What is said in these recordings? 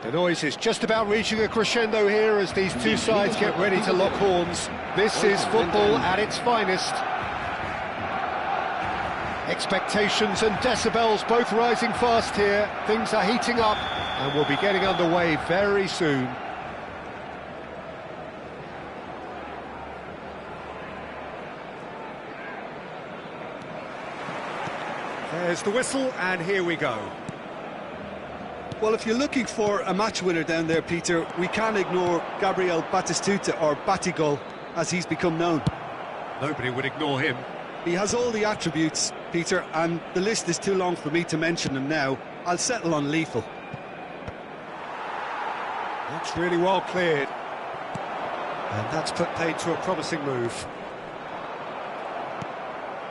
The noise is just about reaching a crescendo here as these two sides get ready to lock horns. This is football at its finest. Expectations and decibels both rising fast here. Things are heating up and we'll be getting underway very soon. There's the whistle and here we go. Well, if you're looking for a match winner down there, Peter, we can't ignore Gabriel Batistuta, or Batigol, as he's become known. Nobody would ignore him. He has all the attributes, Peter, and the list is too long for me to mention them now. I'll settle on lethal. That's really well cleared. And that's put paid to a promising move.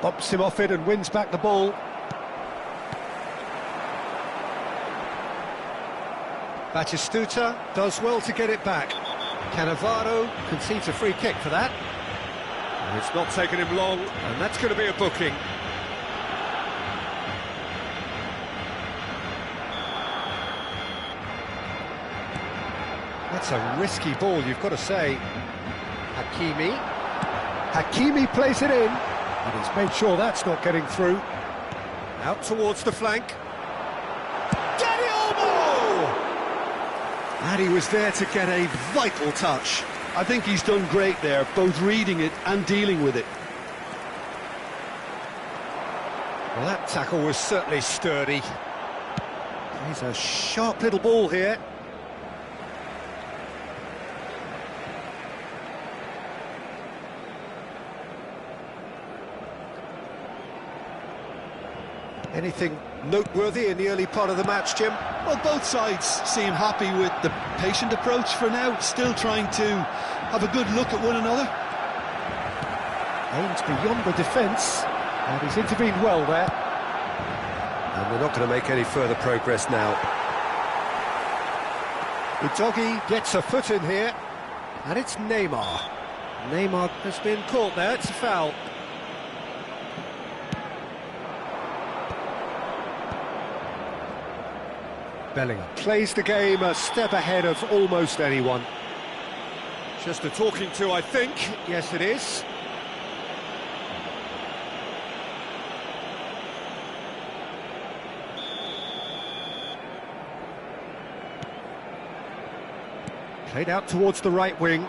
Bumps him off it and wins back the ball. Batistuta does well to get it back. Cannavaro concedes a free kick for that. And it's not taken him long, and that's going to be a booking. That's a risky ball, you've got to say. Hakimi plays it in, and he's made sure that's not getting through. Out towards the flank. And he was there to get a vital touch. I think he's done great there, both reading it and dealing with it. Well, that tackle was certainly sturdy. He's a sharp little ball here. Anything noteworthy in the early part of the match, Jim? Well, both sides seem happy with the patient approach for now, still trying to have a good look at one another. Aimed beyond the defence, and he's intervened well there. And they're not going to make any further progress now. Udogie gets a foot in here, and it's Neymar. Neymar has been caught there, it's a foul. Bellingham plays the game a step ahead of almost anyone. Just a talking to, I think. Yes, it is. Played out towards the right wing.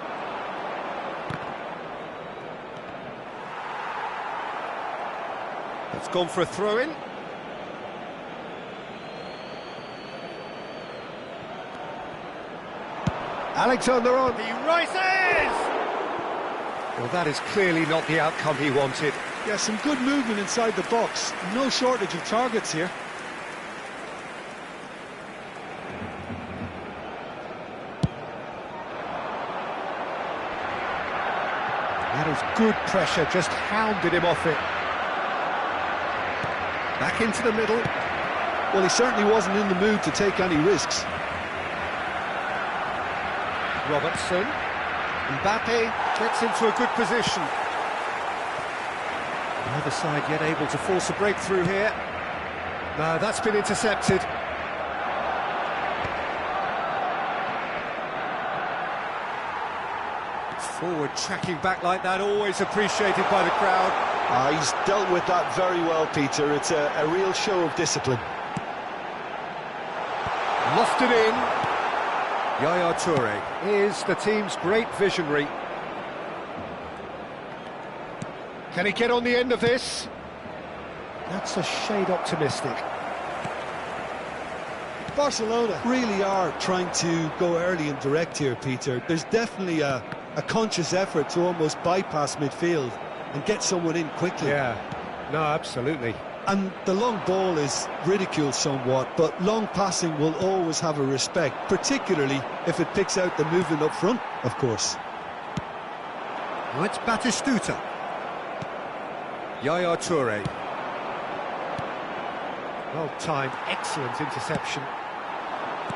It's gone for a throw-in. Alexander-Arnold, he rises! Well, that is clearly not the outcome he wanted. Yeah, some good movement inside the box. No shortage of targets here. That is good pressure, just hounded him off it. Back into the middle. Well, he certainly wasn't in the mood to take any risks. Robertson. Mbappe gets into a good position. The other side yet able to force a breakthrough here. No, that's been intercepted. Forward tracking back like that, always appreciated by the crowd. He's dealt with that very well, Peter. It's a real show of discipline. Lofted in. Yaya Toure is the team's great visionary. Can he get on the end of this? That's a shade optimistic. Barcelona really are trying to go early and direct here, Peter. There's definitely a conscious effort to almost bypass midfield and get someone in quickly. Yeah, no, absolutely. And the long ball is ridiculed somewhat, but long passing will always have a respect, particularly if it picks out the movement up front, of course. Well, it's Batistuta. Yaya Toure. Well timed, excellent interception.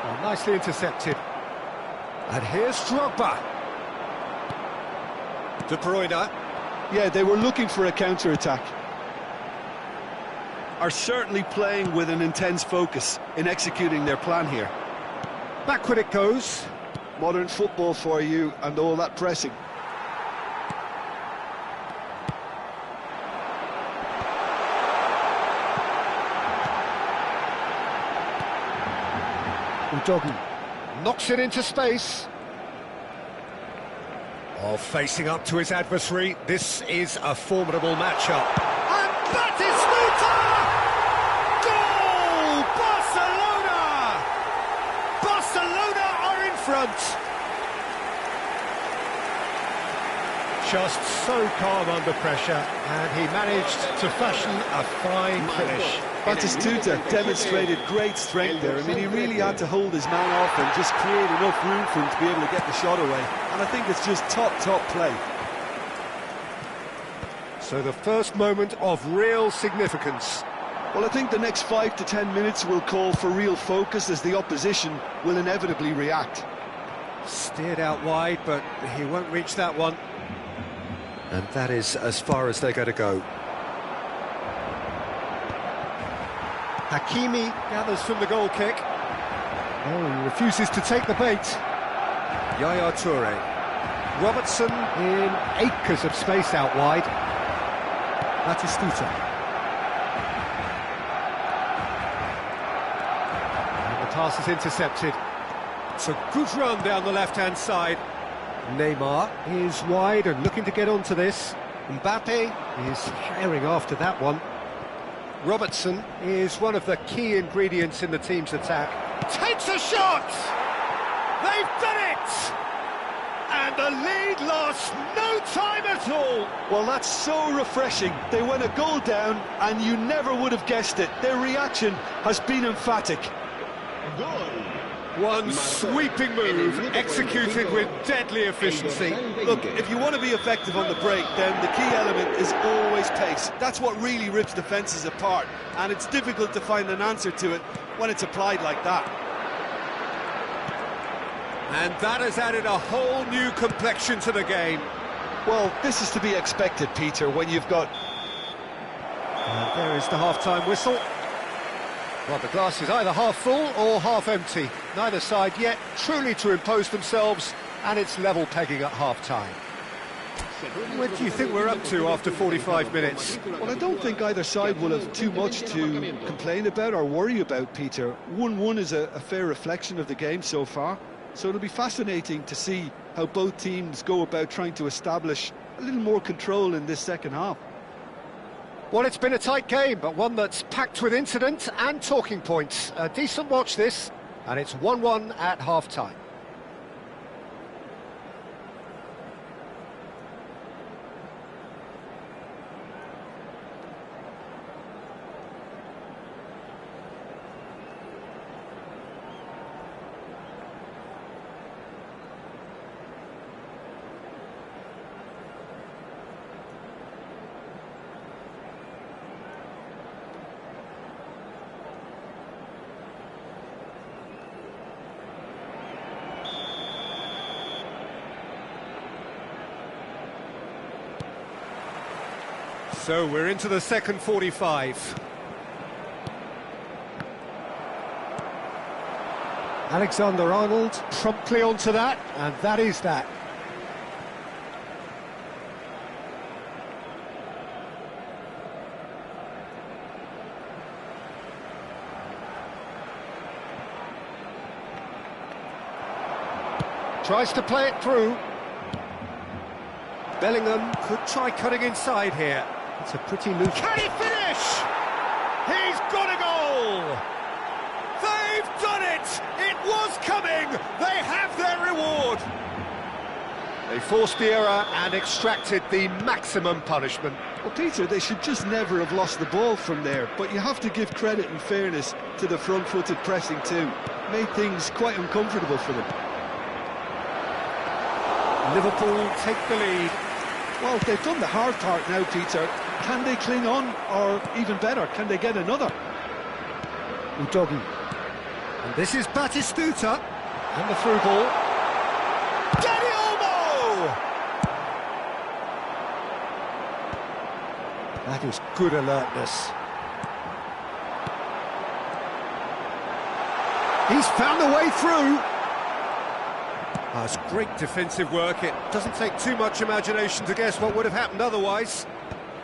Well, nicely intercepted. And here's Drogba. De Bruyne. Yeah, they were looking for a counter-attack. Are certainly playing with an intense focus in executing their plan here. Backward it goes. Modern football for you and all that pressing. Udogi knocks it into space. Oh, facing up to his adversary, this is a formidable matchup. And that is Goal! Barcelona! Barcelona are in front. Just so calm under pressure, and he managed to fashion a fine finish. Batistuta demonstrated great strength there. I mean, he really had to hold his man off and just create enough room for him to be able to get the shot away. And I think it's just top play. So the first moment of real significance. Well, I think the next 5 to 10 minutes will call for real focus as the opposition will inevitably react. Steered out wide, but he won't reach that one. And that is as far as they're going to go. Hakimi gathers from the goal kick. Oh, he refuses to take the bait. Yaya Toure. Robertson in acres of space out wide. Batistuta. And the pass is intercepted. It's a good run down the left-hand side. Neymar is wide and looking to get onto this. Mbappe is herring after that one. Robertson is one of the key ingredients in the team's attack. Takes a shot! They've done it! And the lead lost no time at all! Well, that's so refreshing. They went a goal down and you never would have guessed it. Their reaction has been emphatic. One sweeping move, executed with deadly efficiency. Look, if you want to be effective on the break, then the key element is always pace. That's what really rips defences apart, and it's difficult to find an answer to it when it's applied like that. And that has added a whole new complexion to the game. Well, this is to be expected, Peter, when you've got... And there is the half-time whistle. Well, the glass is either half full or half empty. Neither side yet truly to impose themselves, and it's level pegging at half-time. What do you think we're up to after 45 minutes? Well, I don't think either side will have too much to complain about or worry about, Peter. 1-1 is a fair reflection of the game so far, so it'll be fascinating to see how both teams go about trying to establish a little more control in this second half. Well, it's been a tight game, but one that's packed with incident and talking points. A decent watch this, and it's 1-1 at half-time. So we're into the second 45. Alexander-Arnold promptly onto that, and that is that. Tries to play it through. Bellingham could try cutting inside here. It's a pretty loose... Can he finish? He's got a goal! They've done it! It was coming! They have their reward! They forced the error and extracted the maximum punishment. Well, Peter, they should just never have lost the ball from there, but you have to give credit and fairness to the front-footed pressing too. Made things quite uncomfortable for them. Liverpool take the lead. Well, they've done the hard part now, Peter. Can they cling on, or even better, can they get another? Udogi. And this is Batistuta. And the through ball. Dani Olmo! That is good alertness. He's found a way through. That's great defensive work. It doesn't take too much imagination to guess what would have happened otherwise.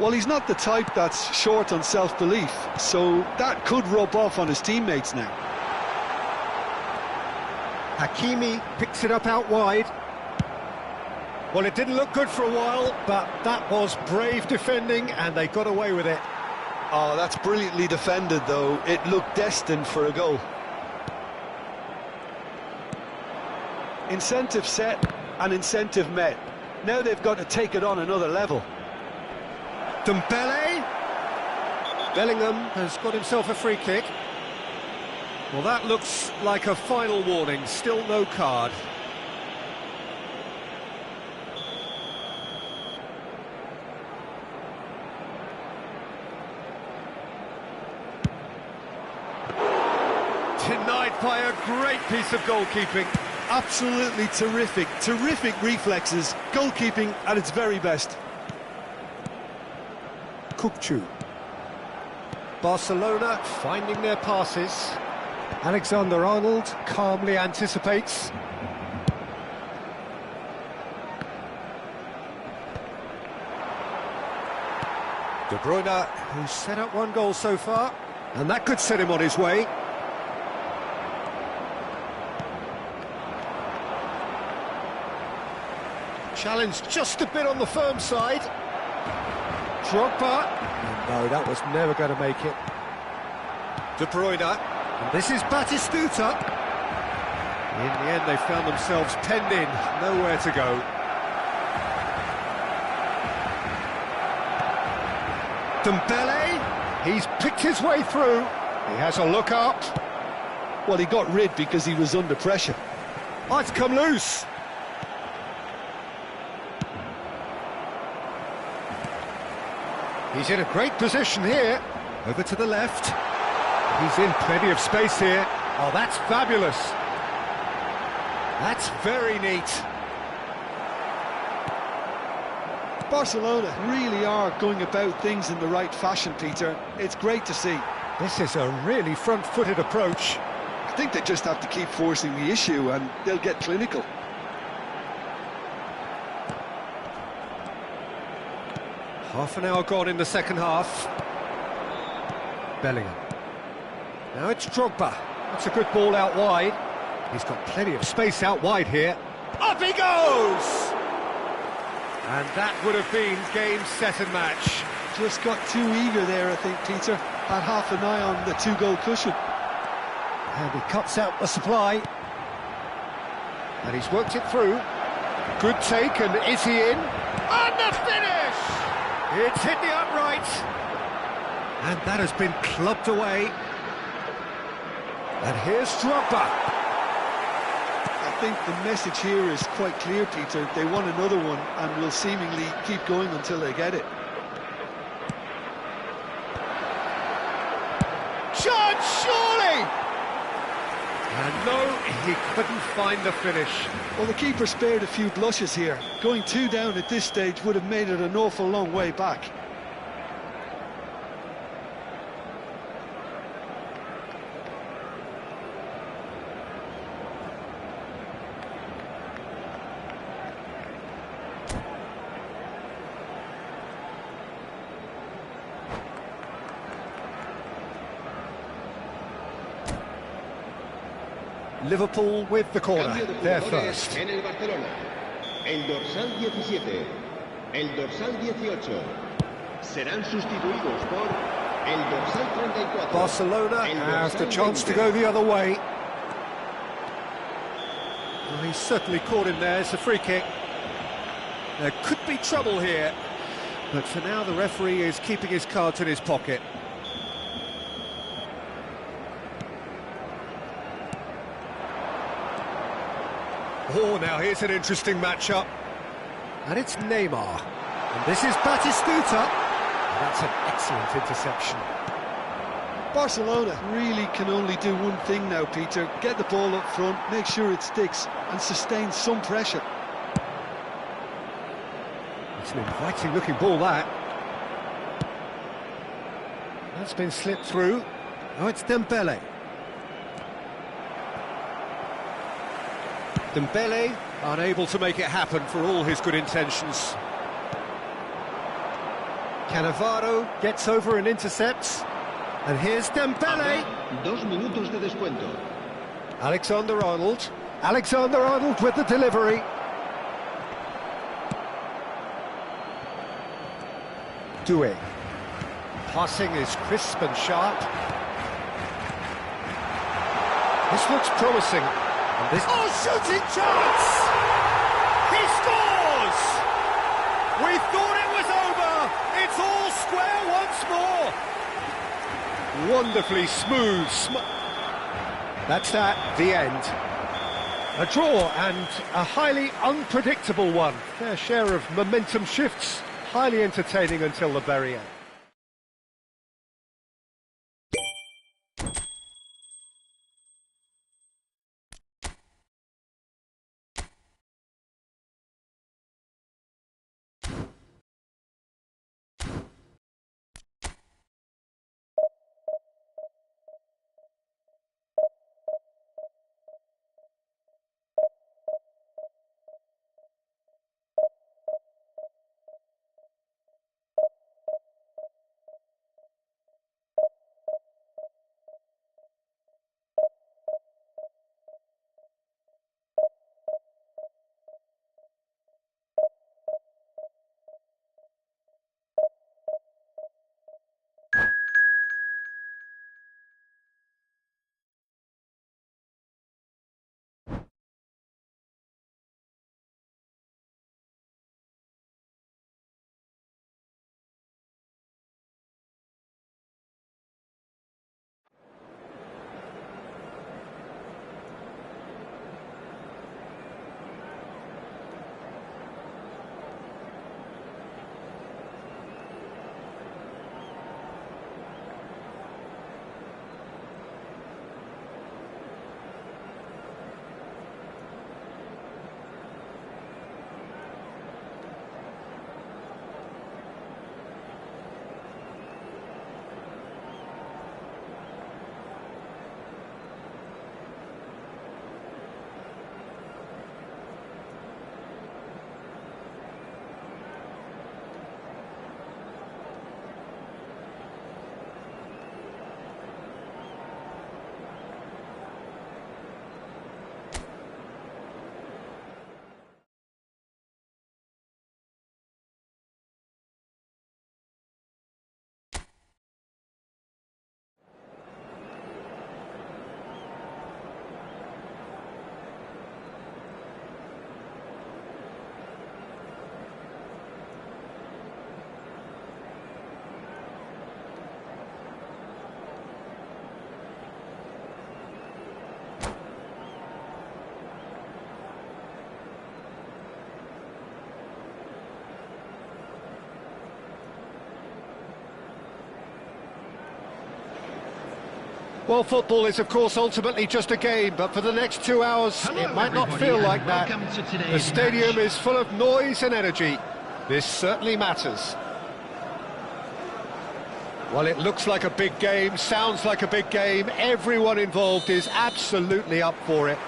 Well, he's not the type that's short on self-belief, so that could rub off on his teammates now. Hakimi picks it up out wide. Well, it didn't look good for a while, but that was brave defending, and they got away with it. Oh, that's brilliantly defended, though. It looked destined for a goal. Incentive set and incentive met. Now they've got to take it on another level. Dembele. Bellingham has got himself a free kick. Well, that looks like a final warning. Still no card. Denied by a great piece of goalkeeping. Absolutely terrific, terrific reflexes. Goalkeeping at its very best. Kukçu. Barcelona finding their passes. Alexander-Arnold calmly anticipates. De Bruyne, who's set up one goal so far, and that could set him on his way. Challenge just a bit on the firm side. Drogba. No, that was never going to make it. De Bruyne. And this is Batistuta. In the end, they found themselves penned in. Nowhere to go. Dembele. He's picked his way through. He has a look up. Well, he got rid because he was under pressure. Oh, it's come loose. He's in a great position here. Over to the left. He's in plenty of space here. Oh, that's fabulous. That's very neat. Barcelona really are going about things in the right fashion, Peter. It's great to see. This is a really front-footed approach. I think they just have to keep forcing the issue and they'll get clinical. Half an hour gone in the second half. Bellingham. Now it's Drogba. That's a good ball out wide. He's got plenty of space out wide here. Up he goes! And that would have been game, set and match. Just got too eager there, I think, Peter. Had half an eye on the two-goal cushion. And he cuts out the supply. And he's worked it through. Good take, and is he in? And the finish! It's hit the upright. And that has been clubbed away. And here's Drogba. I think the message here is quite clear, Peter. They want another one and will seemingly keep going until they get it. Chance, surely! And no, he couldn't find the finish. Well, the keeper spared a few blushes here. Going 2 down at this stage would have made it an awful long way back. Liverpool with the corner, they're first. En el Barcelona, el dorsal 17, el dorsal 18, serán sustituidos por el dorsal 34. Barcelona has the chance to go the other way. Well, he's certainly caught him there, it's a free kick. There could be trouble here, but for now the referee is keeping his cards in his pocket. Oh, now here's an interesting matchup. And it's Neymar. And this is Batistuta. And that's an excellent interception. Barcelona really can only do one thing now, Peter. Get the ball up front, make sure it sticks, and sustain some pressure. It's an inviting looking ball, that. That's been slipped through. Oh, it's Dembele. Dembele Unable to make it happen for all his good intentions. Cannavaro gets over and intercepts. And here's Dembele. 2 minutos de descuento. Alexander-Arnold. Alexander-Arnold with the delivery. Doué. Passing is crisp and sharp. This looks promising. And this... Oh, shooting chance! He scores! We thought it was over. It's all square once more. Wonderfully smooth. That's that, the end. A draw and a highly unpredictable one. Fair share of momentum shifts. Highly entertaining until the very end. Well, football is, of course, ultimately just a game, but for the next 2 hours, it might not feel like that. The stadium is full of noise and energy. This certainly matters. Well, it looks like a big game, sounds like a big game. Everyone involved is absolutely up for it.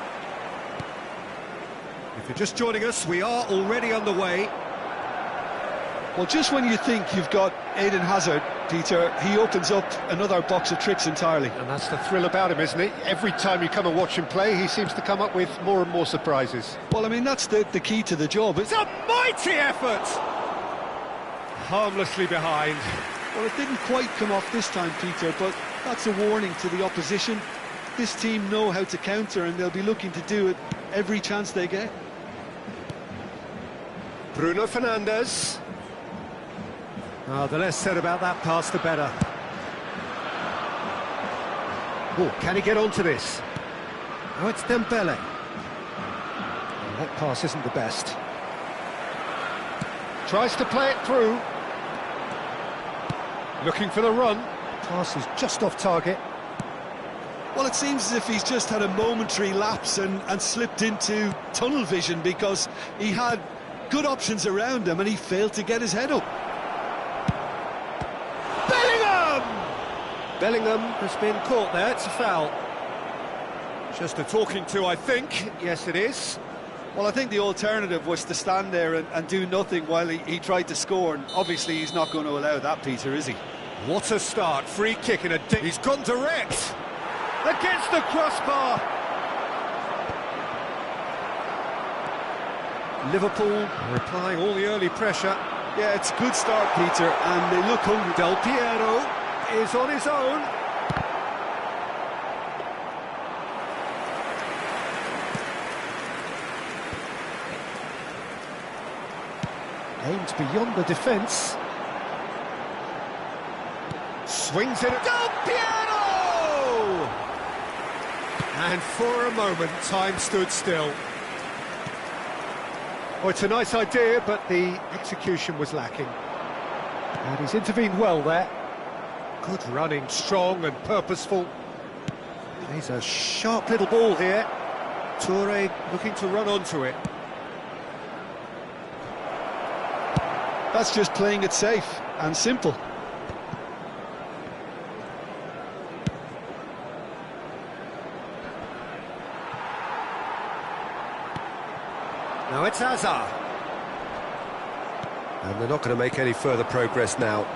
If you're just joining us, we are already underway. Well, just when you think you've got Eden Hazard, Peter, he opens up another box of tricks entirely. And that's the thrill about him, isn't it? Every time you come and watch him play, he seems to come up with more and more surprises. Well, I mean, that's the key to the job. It's a mighty effort! Harmlessly behind. Well, it didn't quite come off this time, Peter, but that's a warning to the opposition. This team know how to counter, and they'll be looking to do it every chance they get. Bruno Fernandes. Oh, the less said about that pass, the better. Oh, can he get onto this? Oh, it's Dembele. Oh, that pass isn't the best. Tries to play it through. Looking for the run. Pass is just off target. Well, it seems as if he's just had a momentary lapse and slipped into tunnel vision, because he had good options around him and he failed to get his head up. Bellingham has been caught there, it's a foul. Just a talking to, I think. Yes, it is. Well, I think the alternative was to stand there and do nothing while he tried to score, and obviously he's not going to allow that, Peter, is he? What a start, free kick in a he's gone direct against the crossbar. Liverpool replying all the early pressure. Yeah, it's a good start, Peter, and they look hungry. Del Piero is on his own. Aimed beyond the defence. Swings it. Del Piero! And for a moment, time stood still. Oh, it's a nice idea, but the execution was lacking. And he's intervened well there. Good running, strong and purposeful. He's a sharp little ball here. Toure looking to run onto it. That's just playing it safe and simple. Now it's Hazard. And they're not going to make any further progress now.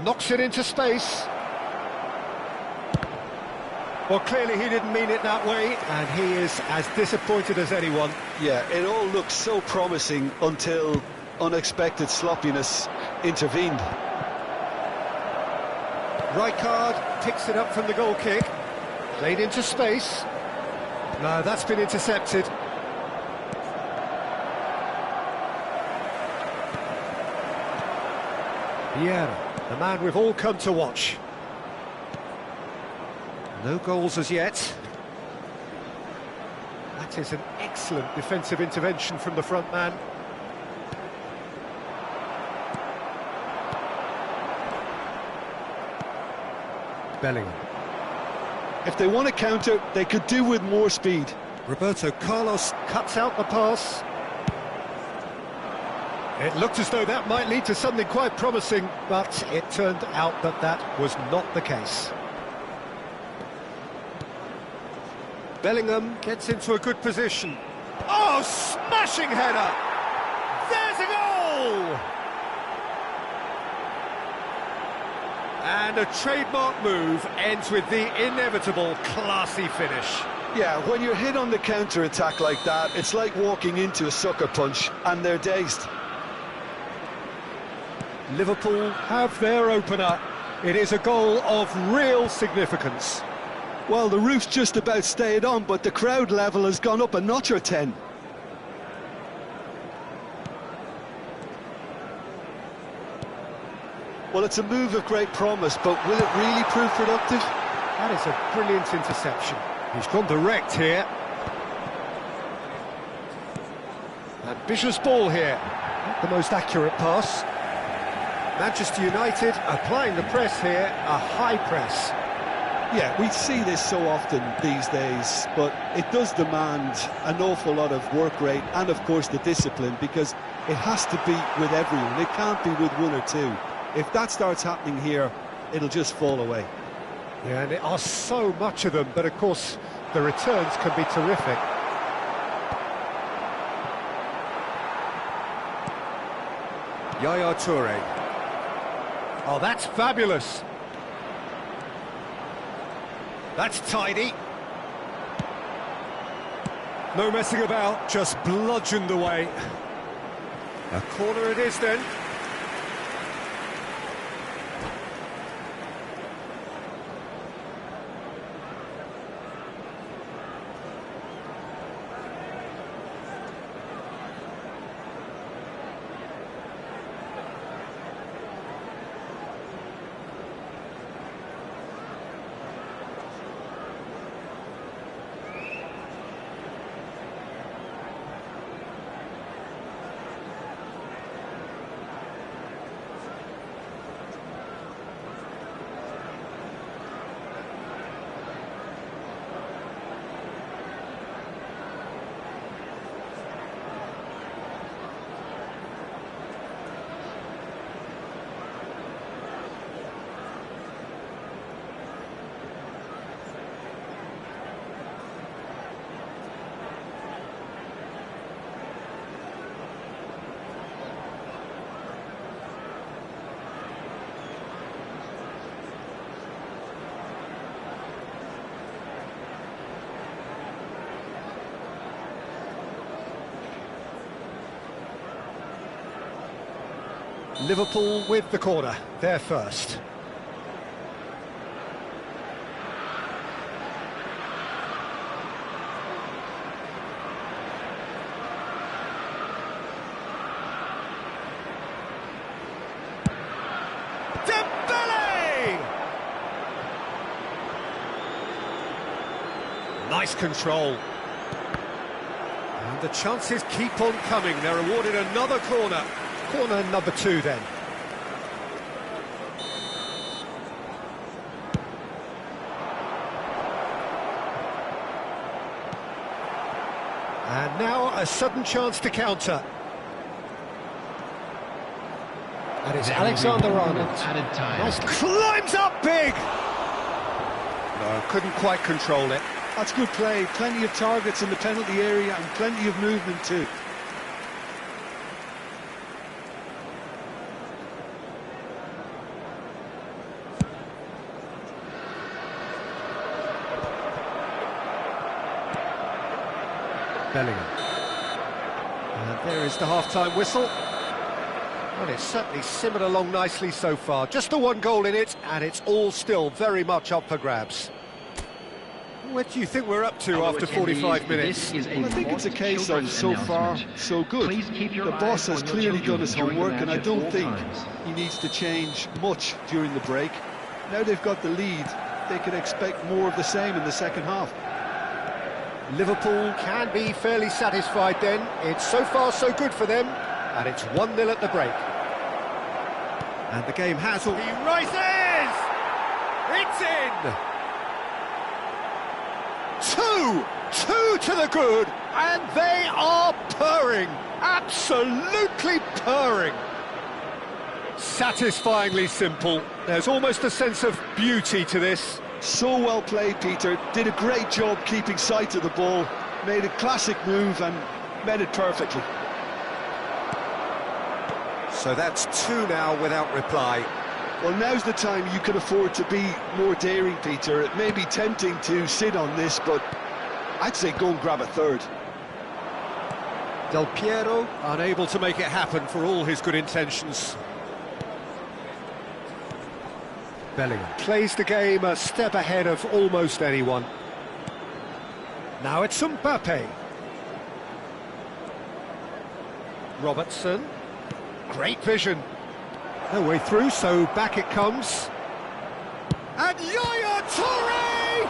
Knocks it into space. Well, clearly he didn't mean it that way, and he is as disappointed as anyone. Yeah, it all looked so promising until unexpected sloppiness intervened. Rijkaard picks it up from the goal kick. Played into space. No, that's been intercepted. Vieira, the man we've all come to watch. No goals as yet. That is an excellent defensive intervention from the front man. Bellingham. If they want to counter, they could do with more speed. Roberto Carlos cuts out the pass. It looked as though that might lead to something quite promising, but it turned out that that was not the case. Bellingham gets into a good position. Oh, smashing header! There's a goal! And a trademark move ends with the inevitable classy finish. Yeah, when you're hit on the counter-attack like that, it's like walking into a sucker punch, and they're dazed. Liverpool have their opener. It is a goal of real significance. Well, the roof's just about stayed on, but the crowd level has gone up a notch or 10. Well, it's a move of great promise, but will it really prove productive? That is a brilliant interception. He's gone direct here. Ambitious ball here. Not the most accurate pass. Manchester United applying the press here, a high press. Yeah, we see this so often these days, but it does demand an awful lot of work rate and, of course, the discipline, because it has to be with everyone. It can't be with one or two. If that starts happening here, it'll just fall away. Yeah, and there are so much of them, but of course the returns can be terrific. Yaya Toure. Oh, that's fabulous. That's tidy. No messing about, just bludgeoned away. A corner it is then. Liverpool with the corner, they're first. Nice control. And the chances keep on coming. They're awarded another corner. Corner number 2 then. And now a sudden chance to counter. And it's Alexander-Arnold. Nice, climbs up big! No, couldn't quite control it. That's good play, plenty of targets in the penalty area and plenty of movement too. Bellingham. And there is the half-time whistle. Well, it's certainly simmered along nicely so far. Just the one goal in it, and it's all still very much up for grabs. What do you think we're up to after 45 minutes? Well, I think it's a case of so far, so good. The boss has clearly done his homework, and I don't think he needs to change much during the break. Now they've got the lead, they can expect more of the same in the second half. Liverpool can be fairly satisfied then. It's so far so good for them, and it's 1-0 at the break. And the game has all... He rises! It's in! 2 to the good, and they are purring, absolutely purring. Satisfyingly simple. There's almost a sense of beauty to this. So well played, Peter. Did a great job keeping sight of the ball, made a classic move and met it perfectly. So that's 2 now without reply. Well, now's the time you can afford to be more daring, Peter. It may be tempting to sit on this, but I'd say go and grab a third. Del Piero unable to make it happen for all his good intentions. Bellingham plays the game a step ahead of almost anyone. Now it's Mbappe. Robertson. Great vision. No way through, so back it comes. And Yaya Toure!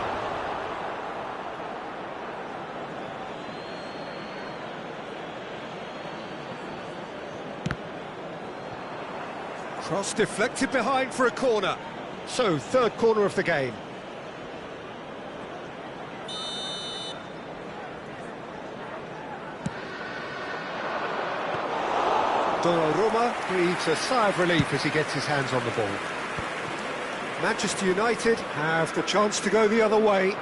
Cross deflected behind for a corner. So, third corner of the game. Donnarumma breathes a sigh of relief as he gets his hands on the ball. Manchester United have the chance to go the other way.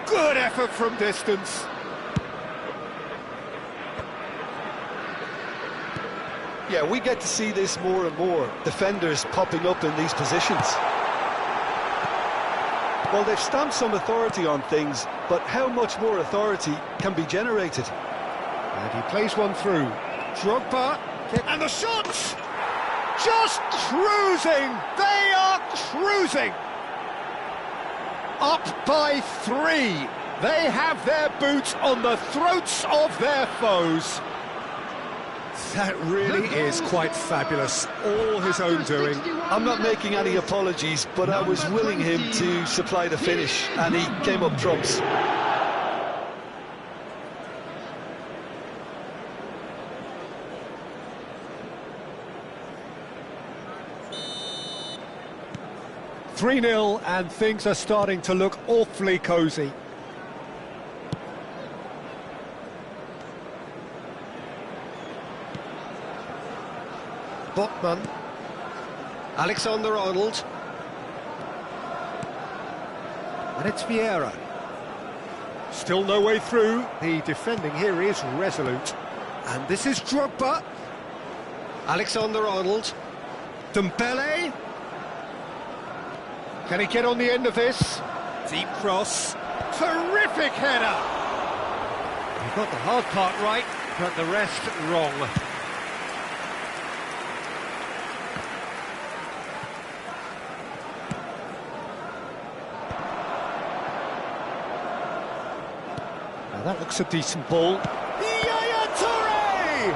Good effort from distance. Yeah, we get to see this more and more. Defenders popping up in these positions. Well, they've stamped some authority on things, but how much more authority can be generated? And he plays one through. Drogba, and the shots! Just cruising! They are cruising! Up by 3. They have their boots on the throats of their foes. That really is quite fabulous. All his own doing. I'm not making any apologies, but I was willing him to supply the finish, and he came up trumps. (3-0) and things are starting to look awfully cosy. Botman, Alexander-Arnold, and it's Vieira. Still no way through. The defending here is resolute. And this is Drogba. Alexander-Arnold. Dembele. Can he get on the end of this? Deep cross. Terrific header. He got the hard part right, but the rest wrong. Now that looks a decent ball. Yaya Toure!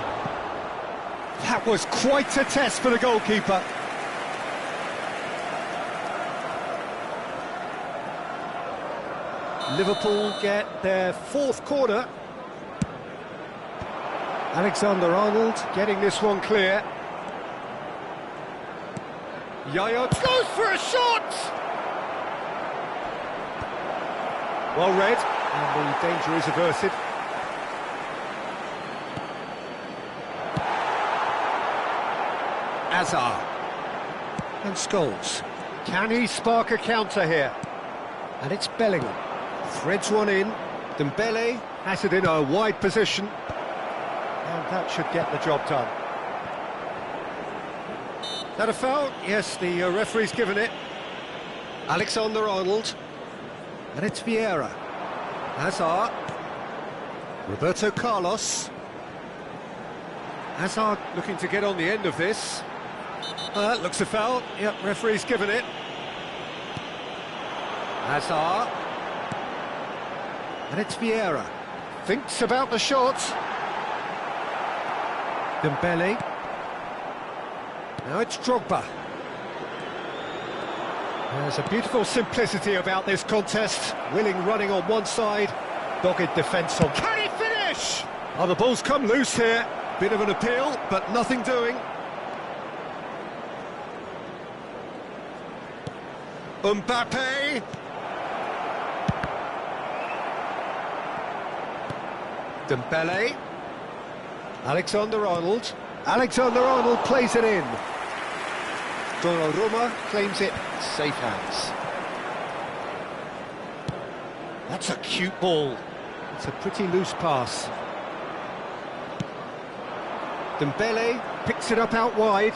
That was quite a test for the goalkeeper. Liverpool get their fourth corner. Alexander-Arnold getting this one clear. Yaya goes for a shot! Well read, and the danger is averted. Azar. And Scholes. Can he spark a counter here? And it's Bellingham. Threads one in. Dembele has it in a wide position. And that should get the job done. That a foul? Yes, the referee's given it. Alexander-Arnold. And it's Vieira. Hazard. Roberto Carlos. Hazard looking to get on the end of this. That looks a foul. Yep, referee's given it. Hazard. And it's Vieira. Thinks about the shot. Dembele. Now it's Drogba. There's a beautiful simplicity about this contest. Willing running on one side, dogged defence on. Can he finish? Oh, the ball's come loose here. Bit of an appeal, but nothing doing. Mbappe. Dembele. Alexander-Arnold. Alexander-Arnold plays it in. Donnarumma claims it. Safe hands. That's a cute ball. It's a pretty loose pass. Dembele picks it up out wide.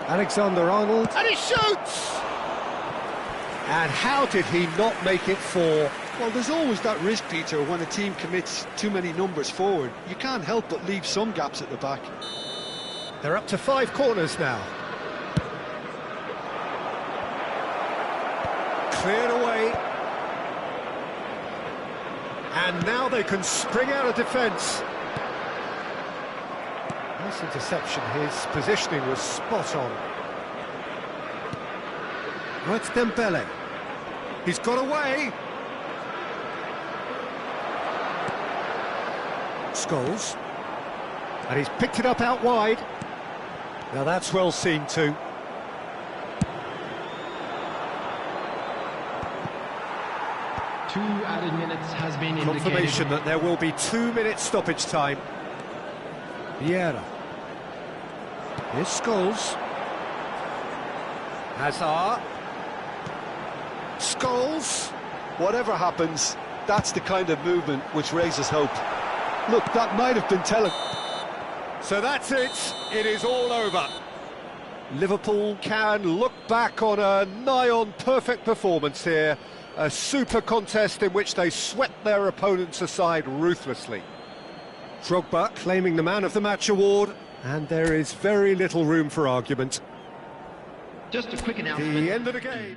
Alexander-Arnold. And he shoots! And how did he not make it four? Well, there's always that risk, Peter, when a team commits too many numbers forward. You can't help but leave some gaps at the back. They're up to 5 corners now. Cleared away. And now they can spring out of defence. Nice interception. His positioning was spot on. Oh, it's Dembele. He's got away. Scholes. And he's picked it up out wide. Now that's well seen too. Two added minutes has been indicated. Confirmation that there will be 2 minutes stoppage time. Vieira. Here's Scholes. Hazard. Scholes. Whatever happens, that's the kind of movement which raises hope. Look, that might have been telling. So that's it. It is all over. Liverpool can look back on a nigh-on perfect performance here. A super contest in which they swept their opponents aside ruthlessly. Drogba claiming the Man of the Match award, and there is very little room for argument. Just a quick announcement. The end of the game.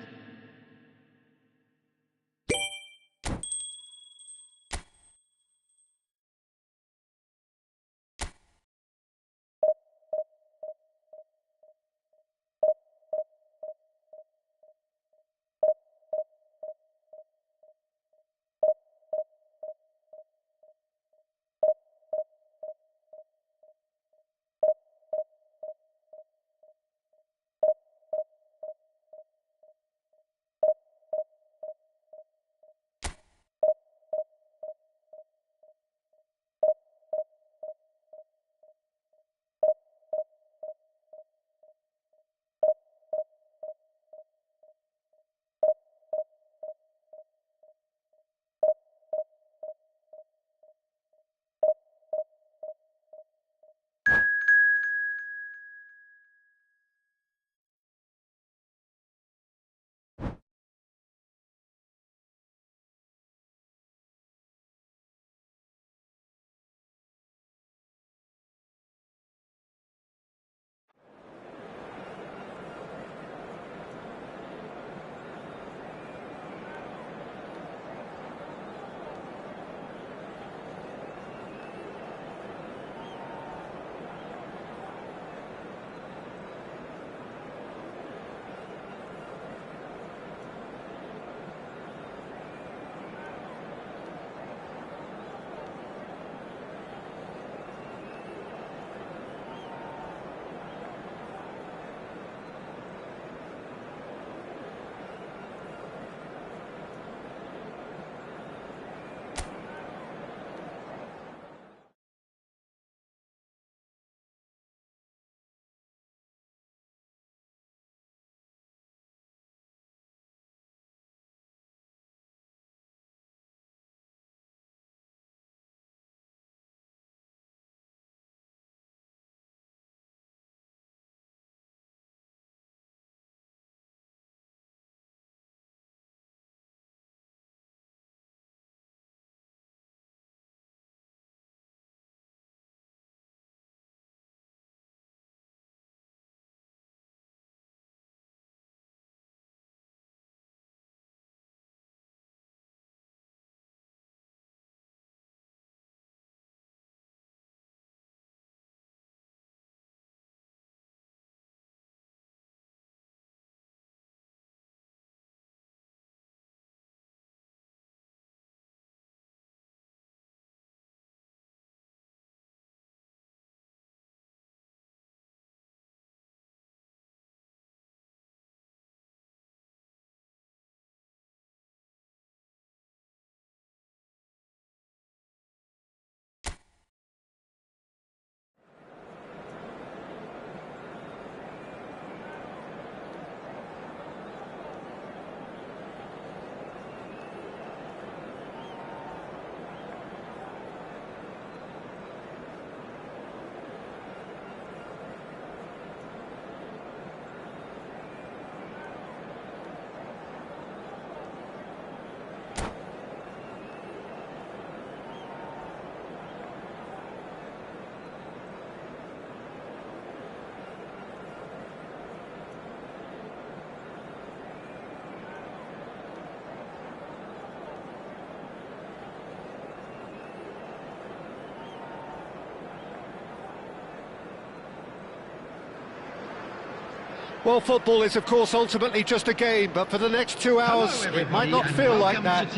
Well, football is, of course, ultimately just a game, but for the next 2 hours, it might not feel like that.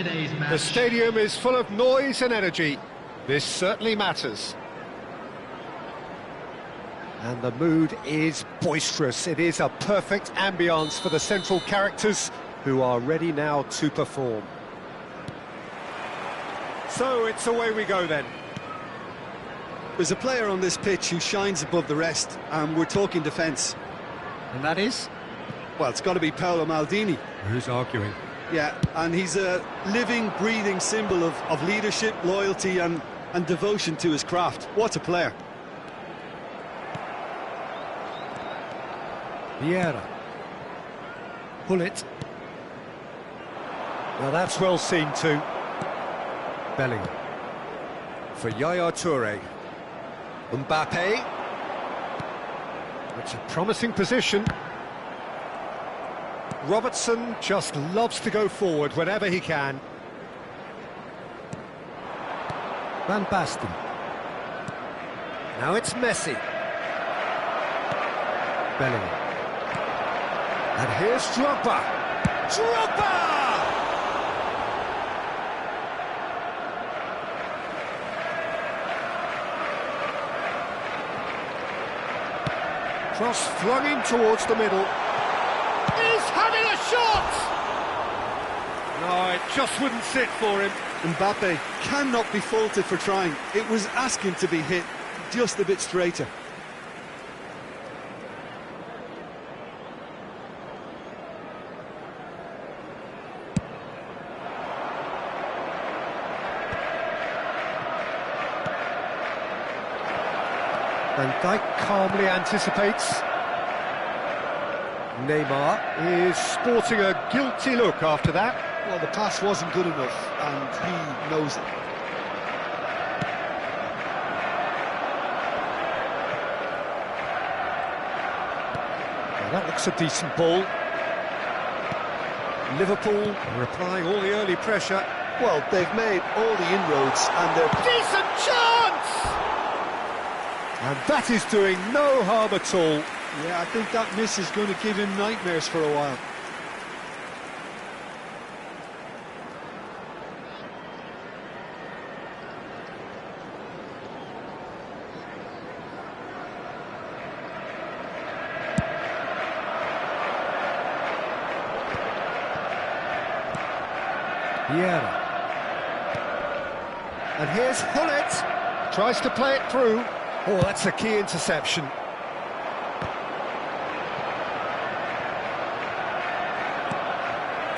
The stadium is full of noise and energy. This certainly matters. And the mood is boisterous. It is a perfect ambience for the central characters who are ready now to perform. So it's away we go then. There's a player on this pitch who shines above the rest, and we're talking defence. And that is? Well, it's got to be Paolo Maldini. Who's arguing? Yeah, and he's a living, breathing symbol of leadership, loyalty and devotion to his craft. What a player. Vieira. Pull it. Well, that's well seen too. Bellingham. For Yaya Toure. Mbappe. It's a promising position. Robertson just loves to go forward whenever he can. Van Basten. Now it's Messi. Bellingham. And here's Drogba. Drogba! Cross flung in towards the middle. He's having a shot! No, it just wouldn't sit for him. Mbappe cannot be faulted for trying. It was asking to be hit just a bit straighter. Van Dijk calmly anticipates. Neymar is sporting a guilty look after that. Well, the pass wasn't good enough, and he knows it. Well, that looks a decent ball. Liverpool are applying all the early pressure. Well, they've made all the inroads, and they're... Decent chance! And that is doing no harm at all. Yeah, I think that miss is going to give him nightmares for a while. Vieira. And here's Hullet. Tries to play it through. Oh, that's a key interception.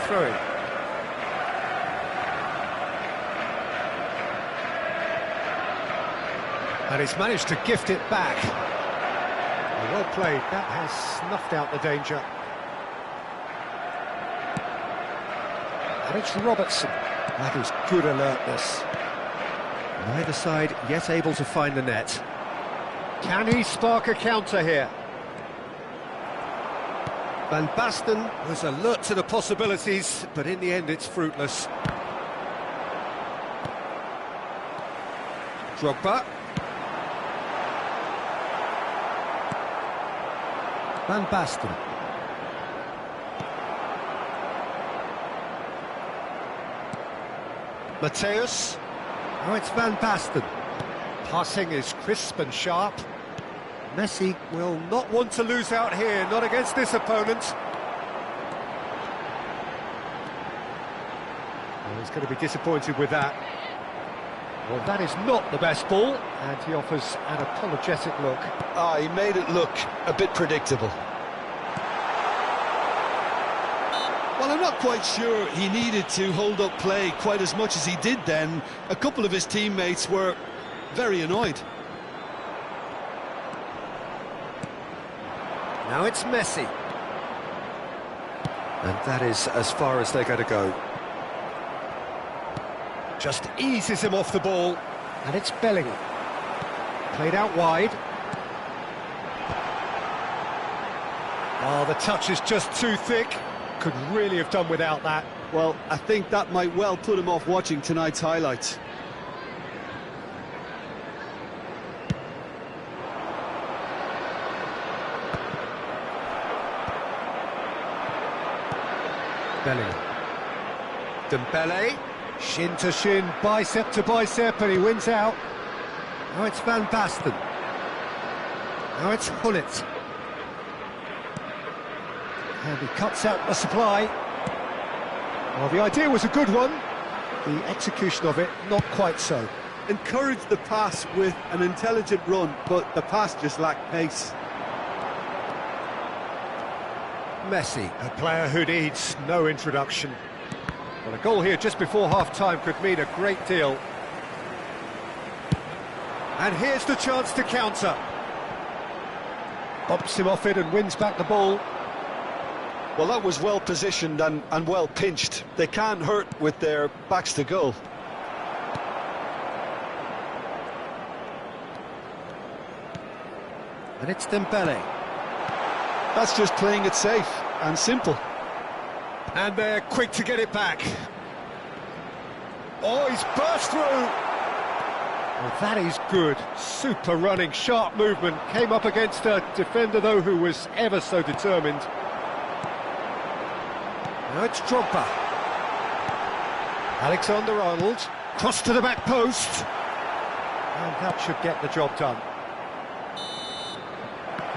Throw it. And he's managed to gift it back. Well played. That has snuffed out the danger. And it's Robertson. That is good alertness. Neither side yet able to find the net. Can he spark a counter here? Van Basten was alert to the possibilities, but in the end it's fruitless. Drogba. Van Basten. Mateus. Now it's Van Basten. Passing is crisp and sharp. Messi will not want to lose out here, not against this opponent. Well, he's going to be disappointed with that. Well, that is not the best ball, and he offers an apologetic look. He made it look a bit predictable. Well, I'm not quite sure he needed to hold up play quite as much as he did then. A couple of his teammates were very annoyed. Now it's Messi. And that is as far as they're going to go. Just eases him off the ball. And it's Bellingham. Played out wide. Oh, the touch is just too thick. Could really have done without that. Well, I think that might well put him off watching tonight's highlights. Bellingham. Dembele, shin to shin, bicep to bicep, and he wins out. Now it's Van Basten. Now it's Gullit. And he cuts out the supply. Well, the idea was a good one. The execution of it, not quite so. Encouraged the pass with an intelligent run, but the pass just lacked pace. Messi, a player who needs no introduction. Well, a goal here just before half-time could mean a great deal. And here's the chance to counter. Bumps him off it and wins back the ball. Well, that was well positioned and well pinched. They can't hurt with their backs to goal. And it's Dembele. That's just playing it safe and simple. And they're quick to get it back. Oh, he's burst through! Well, that is good. Super running, sharp movement. Came up against a defender, though, who was ever so determined. Now it's Drogba. Alexander-Arnold, cross to the back post. And that should get the job done.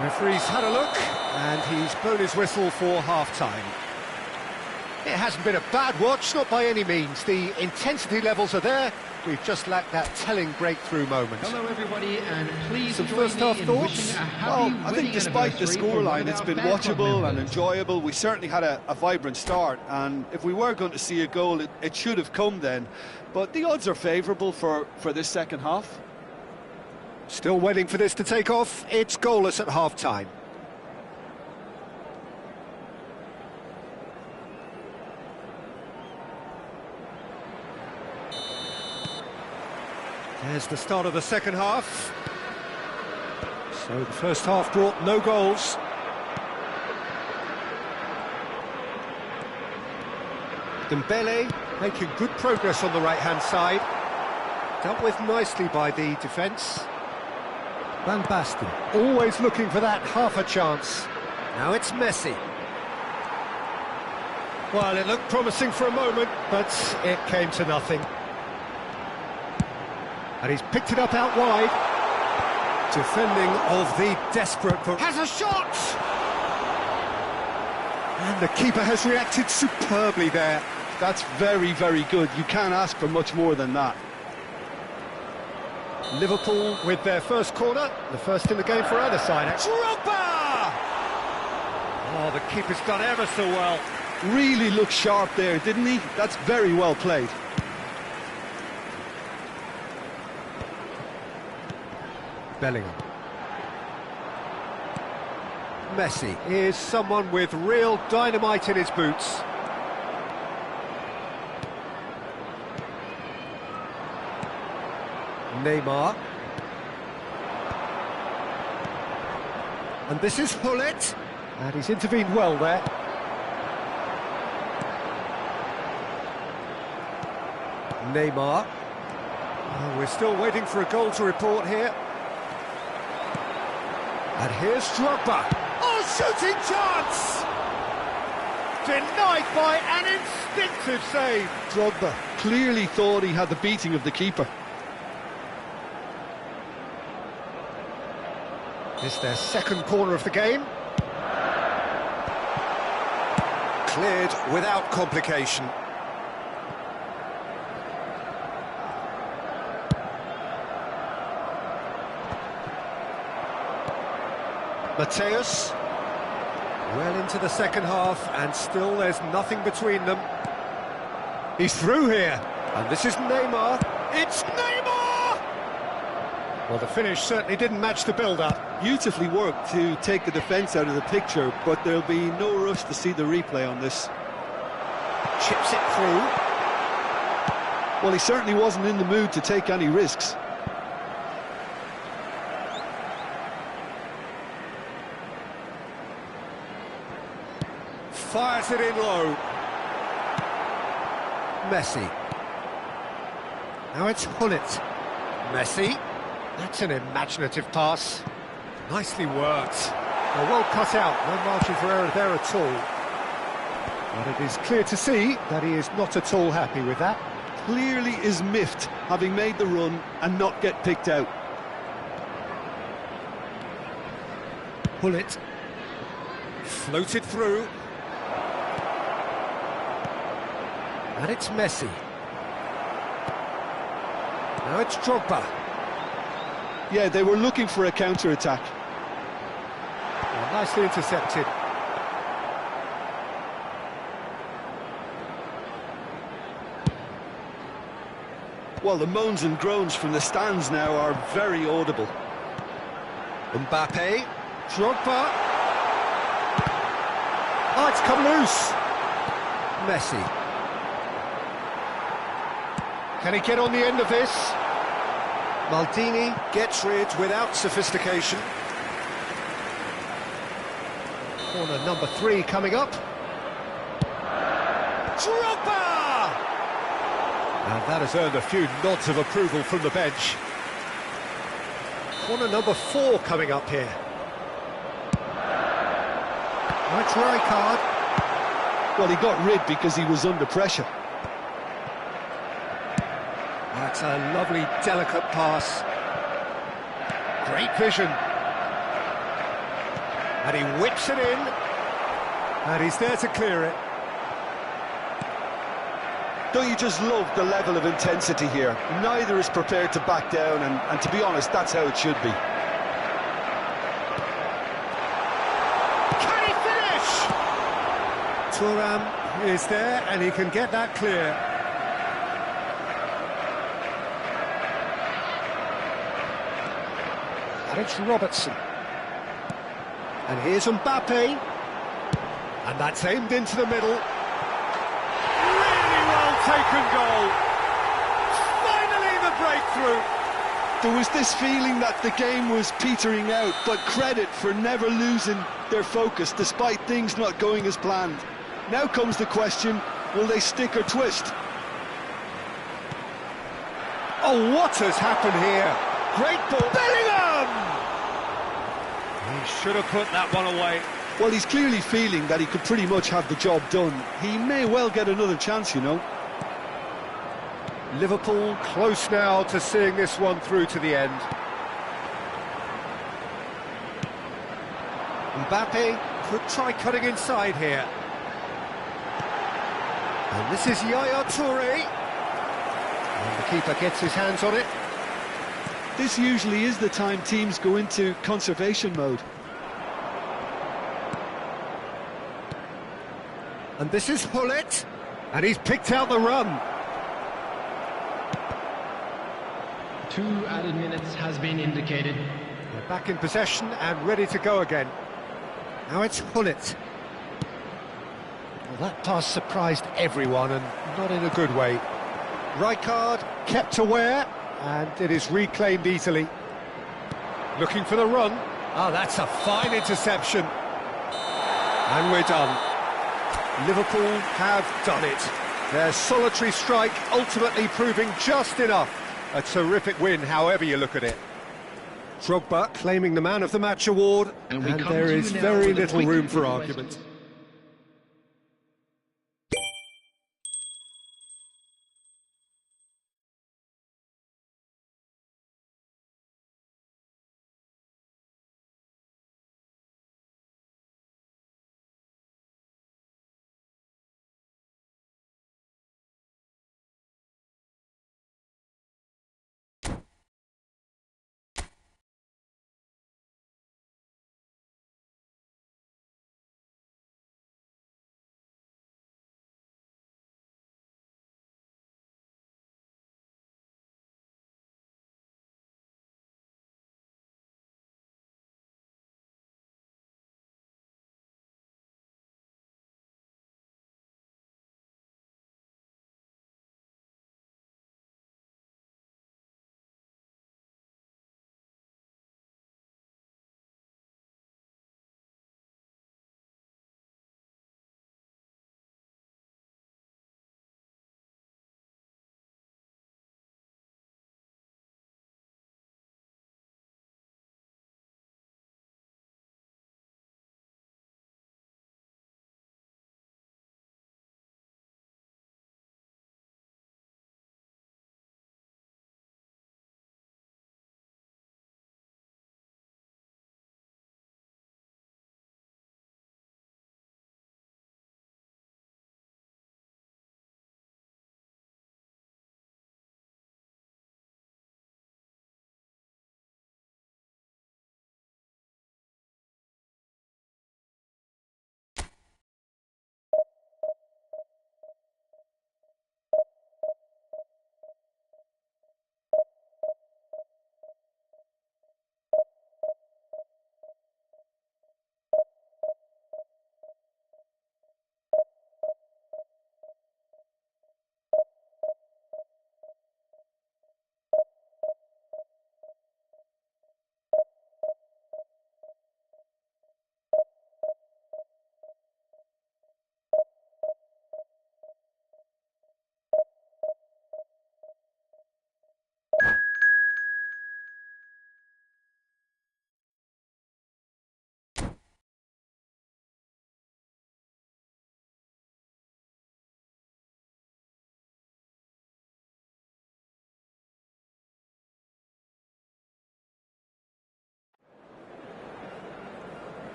Referee's had a look, and he's blown his whistle for half-time. It hasn't been a bad watch, not by any means. The intensity levels are there. We've just lacked that telling breakthrough moment. Hello, everybody, and please Some join first me half in thoughts? wishing a happy Well, I think wedding despite the anniversary for one scoreline, of it's our been bad club watchable and members. enjoyable. We certainly had a vibrant start, and if we were going to see a goal, it should have come then. But the odds are favourable for this second half. Still waiting for this to take off. It's goalless at half-time. There's the start of the second half. So the first half brought no goals. Dembele making good progress on the right-hand side. Dealt with nicely by the defence. Van Basten, always looking for that half a chance. Now it's Messi. Well, it looked promising for a moment, but it came to nothing. And he's picked it up out wide. Defending of the desperate... Has a shot! And the keeper has reacted superbly there. That's very, very good. You can't ask for much more than that. Liverpool with their first corner, the first in the game for either side. Drogba! Oh, the keeper's done ever so well. Really looked sharp there, didn't he? That's very well played. Bellingham. Messi is someone with real dynamite in his boots. Neymar. And this is Gullit. And he's intervened well there. Neymar. Oh, we're still waiting for a goal to report here. And here's Drogba. Oh, shooting chance! Denied by an instinctive save. Drogba clearly thought he had the beating of the keeper. This their second corner of the game. Cleared without complication. Mateus, well into the second half, and still there's nothing between them. He's through here, and this is Neymar. It's Neymar! Well, the finish certainly didn't match the build-up. Beautifully worked to take the defence out of the picture, but there'll be no rush to see the replay on this. Chips it through. Well, he certainly wasn't in the mood to take any risks. Fires it in low. Messi. Now it's Gullit. Messi. That's an imaginative pass. Nicely worked. Well cut out. No margin for error there at all. But it is clear to see that he is not at all happy with that. Clearly is miffed, having made the run and not get picked out. Pull it. Floated through. And it's Messi. Now it's Drogba. Yeah, they were looking for a counter-attack. Well, nicely intercepted. Well, the moans and groans from the stands now are very audible. Mbappe. Drogba. Oh, it's come loose. Messi. Can he get on the end of this? Maldini gets rid without sophistication. Corner number 3 coming up. Drogba! And that has earned a few nods of approval from the bench. Corner number 4 coming up here. That's Rijkaard. Well, he got rid because he was under pressure. That's a lovely, delicate pass. Great vision. And he whips it in. And he's there to clear it. Don't you just love the level of intensity here? Neither is prepared to back down, and to be honest, that's how it should be. Can he finish? Thuram is there, and he can get that clear. And it's Robertson. And here's Mbappe. And that's aimed into the middle. Really well taken goal. Finally the breakthrough. There was this feeling that the game was petering out, but credit for never losing their focus despite things not going as planned. Now comes the question, will they stick or twist? Oh, what has happened here? Great ball. Bellingham! He should have put that one away. Well, he's clearly feeling that he could pretty much have the job done. He may well get another chance, you know. Liverpool close now to seeing this one through to the end. Mbappe could try cutting inside here. And this is Yaya Toure. And the keeper gets his hands on it. This usually is the time teams go into conservation mode. And this is Hullet. And he's picked out the run. 2 added minutes has been indicated. They're back in possession and ready to go again. Now it's Hullet. Well, that pass surprised everyone, and not in a good way. Rijkaard kept aware, and it is reclaimed easily. Looking for the run. Oh, that's a fine interception. And we're done. Liverpool have done it. Their solitary strike ultimately proving just enough. A terrific win, however you look at it. Drogba claiming the Man of the Match award, and there is very little room for argument.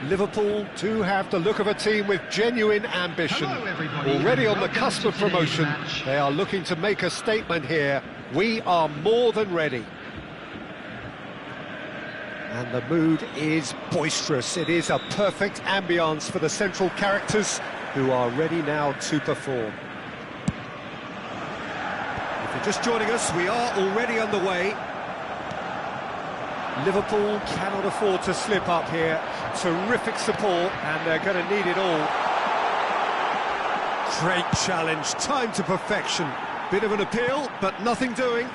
Liverpool do have the look of a team with genuine ambition. Hello, everybody, Already and on the welcome cusp to of today's promotion, match. they are looking to make a statement here. We are more than ready. And the mood is boisterous. It is a perfect ambience for the central characters who are ready now to perform. If you're just joining us, we are already underway. Liverpool cannot afford to slip up here. Terrific support, and they're going to need it all. Great challenge, timed to perfection. Bit of an appeal, but nothing doing.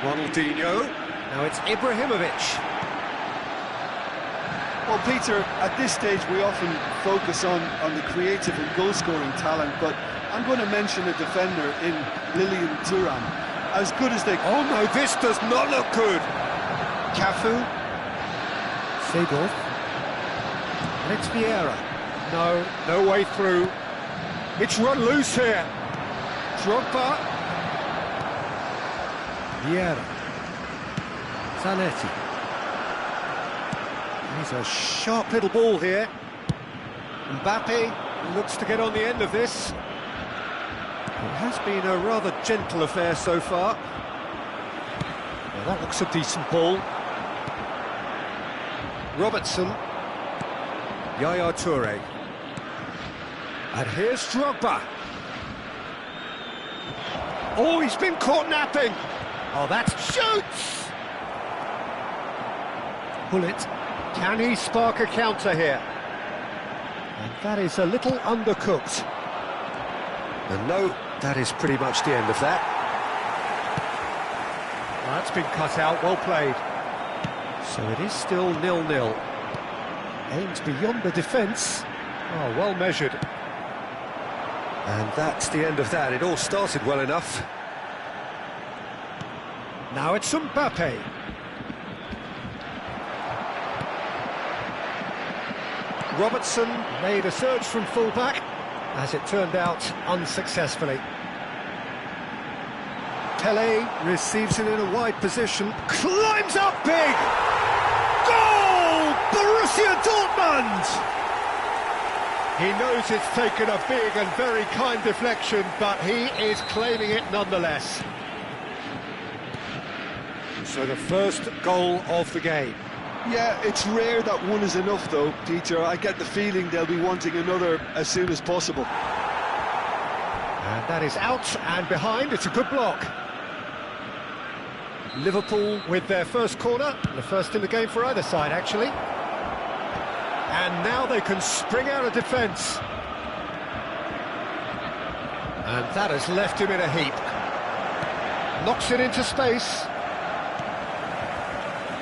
Ronaldinho. Now it's Ibrahimovic. Well, Peter, at this stage we often focus on the creative and goal-scoring talent, but I'm going to mention a defender in Lilian Thuram. As good as they... Oh no, this does not look good. Cafu. Seedorf. And it's Vieira. No way through. It's run loose here. Drogba. Vieira. Zanetti. He's a sharp little ball here. Mbappe looks to get on the end of this. It has been a rather gentle affair so far. Well, that looks a decent ball. Robertson. Yaya Toure. And here's Drogba. Oh, he's been caught napping. Oh, that shoots! Bullet. Can he spark a counter here? And that is a little undercooked. And no, that is pretty much the end of that. Well, that's been cut out, well played. So it is still 0-0. Aimed beyond the defence. Oh, well measured. And that's the end of that. It all started well enough. Now it's Mbappe. Robertson made a surge from full-back, as it turned out, unsuccessfully. Pele receives it in a wide position, climbs up big! Goal! Borussia Dortmund! He knows it's taken a big and very kind deflection, but he is claiming it nonetheless. So the first goal of the game. Yeah, it's rare that one is enough, though, Peter. I get the feeling they'll be wanting another as soon as possible. And that is out and behind. It's a good block. Liverpool with their first corner, the first in the game for either side, actually. And now they can spring out of defence. And that has left him in a heap. Knocks it into space.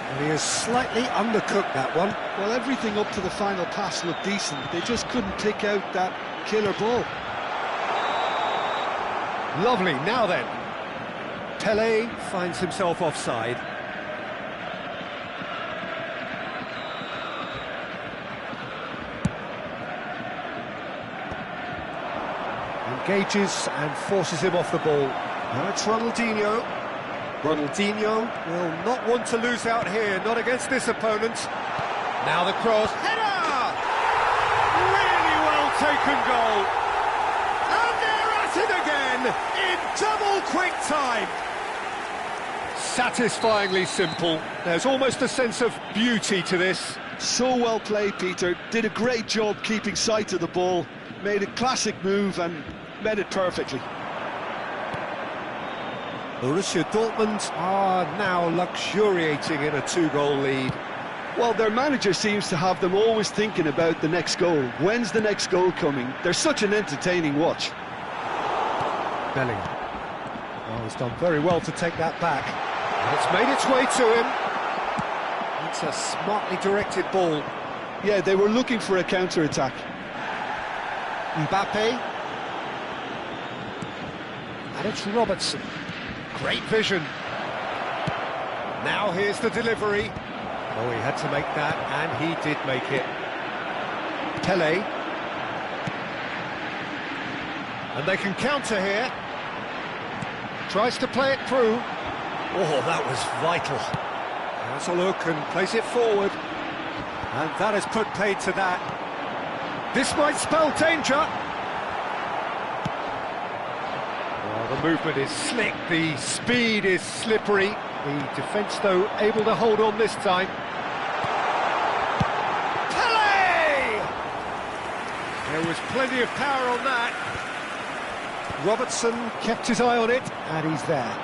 And he has slightly undercooked that one. Well, everything up to the final pass looked decent. They just couldn't pick out that killer ball. Lovely, now then. Pele finds himself offside. Engages and forces him off the ball. Now it's Ronaldinho. Ronaldinho will not want to lose out here, not against this opponent. Now the cross. Header! Really well taken goal. And they're at it again in double quick time. Satisfyingly simple. There's almost a sense of beauty to this. So well played, Peter. Did a great job keeping sight of the ball. Made a classic move and met it perfectly. Borussia Dortmund are now luxuriating in a 2-goal lead. Well, their manager seems to have them always thinking about the next goal. When's the next goal coming? They're such an entertaining watch. Bellingham. Oh, he's done very well to take that back. And it's made its way to him. It's a smartly directed ball. Yeah, they were looking for a counter-attack. Mbappe. And it's Robertson. Great vision. Now here's the delivery. Oh, he had to make that, and he did make it. Pele. And they can counter here. Tries to play it through. Oh, that was vital. Has a look and plays it forward. And that has put paid to that. This might spell danger. Well, the movement is slick, the speed is slippery. The defence, though, able to hold on this time. Pele! There was plenty of power on that. Robertson kept his eye on it, and he's there.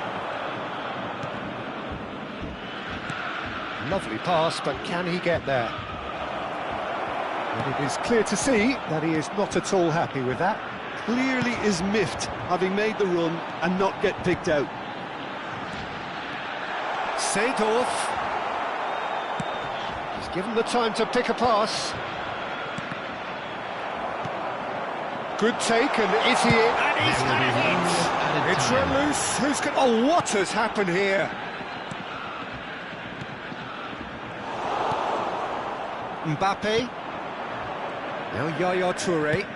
Lovely pass, but can he get there? And it is clear to see that he is not at all happy with that. Clearly is miffed, having made the run and not get picked out. Seedorf. He's given the time to pick a pass. Good take, and is he in? And he's had it! It's run loose. Who's going? Oh, what has happened here? Mbappe. Now Yaya Toure.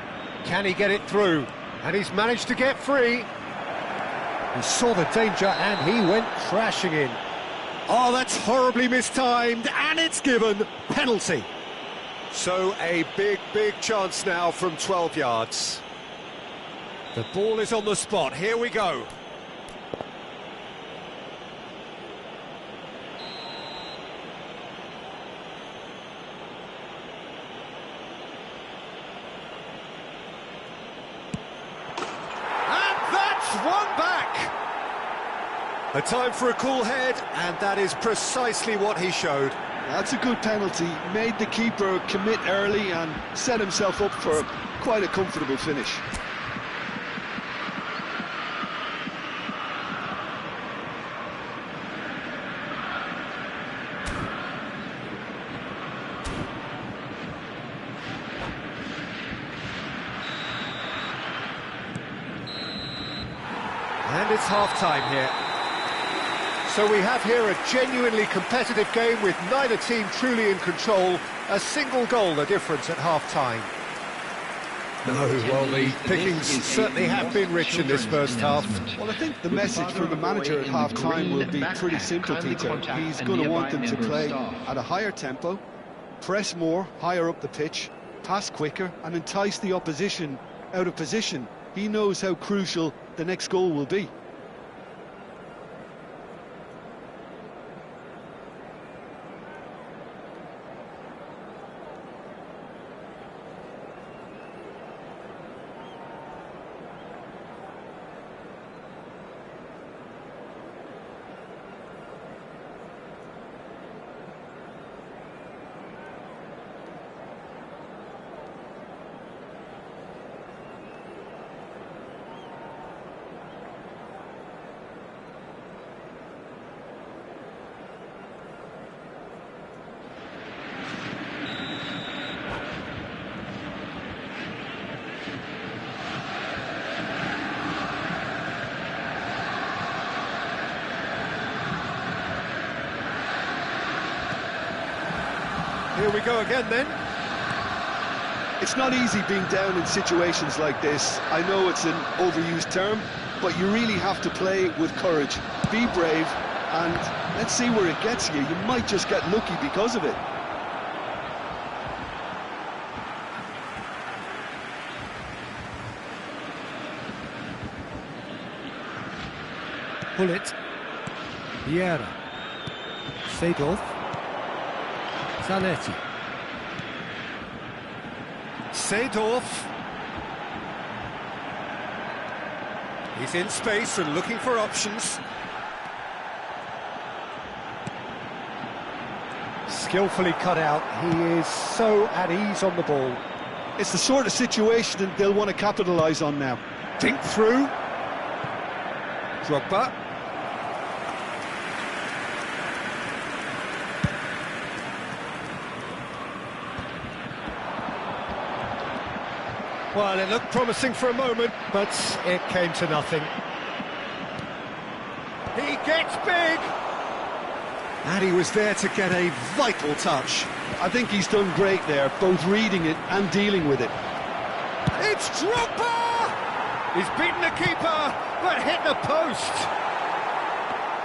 Can he get it through? And he's managed to get free. He saw the danger and he went crashing in. Oh, that's horribly mistimed, and it's given. Penalty. So a big chance now from 12 yards. The ball is on the spot. Here we go. One back! A time for a cool head, and that is precisely what he showed. That's a good penalty. Made the keeper commit early and set himself up for quite a comfortable finish. And it's half-time here. So we have here a genuinely competitive game with neither team truly in control. A single goal the difference at half-time. No, well, the pickings certainly have been rich in this first half. Well, I think the message from the manager at half-time will be pretty simple, Peter. He's going to want them to play at a higher tempo, press more, higher up the pitch, pass quicker, and entice the opposition out of position. He knows how crucial the next goal will be. Here we go again then. It's not easy being down in situations like this. I know it's an overused term, but you really have to play with courage. Be brave, and let's see where it gets you. You might just get lucky because of it. Pull it. Vieira. Seedorf. Zanetti. Seedorf. He's in space and looking for options. Skillfully cut out. He is so at ease on the ball. It's the sort of situation that they'll want to capitalise on now. Dink through. Drogba. Well, it looked promising for a moment, but it came to nothing. He gets big! And he was there to get a vital touch. I think he's done great there, both reading it and dealing with it. It's Drogba! He's beaten the keeper, but hit the post.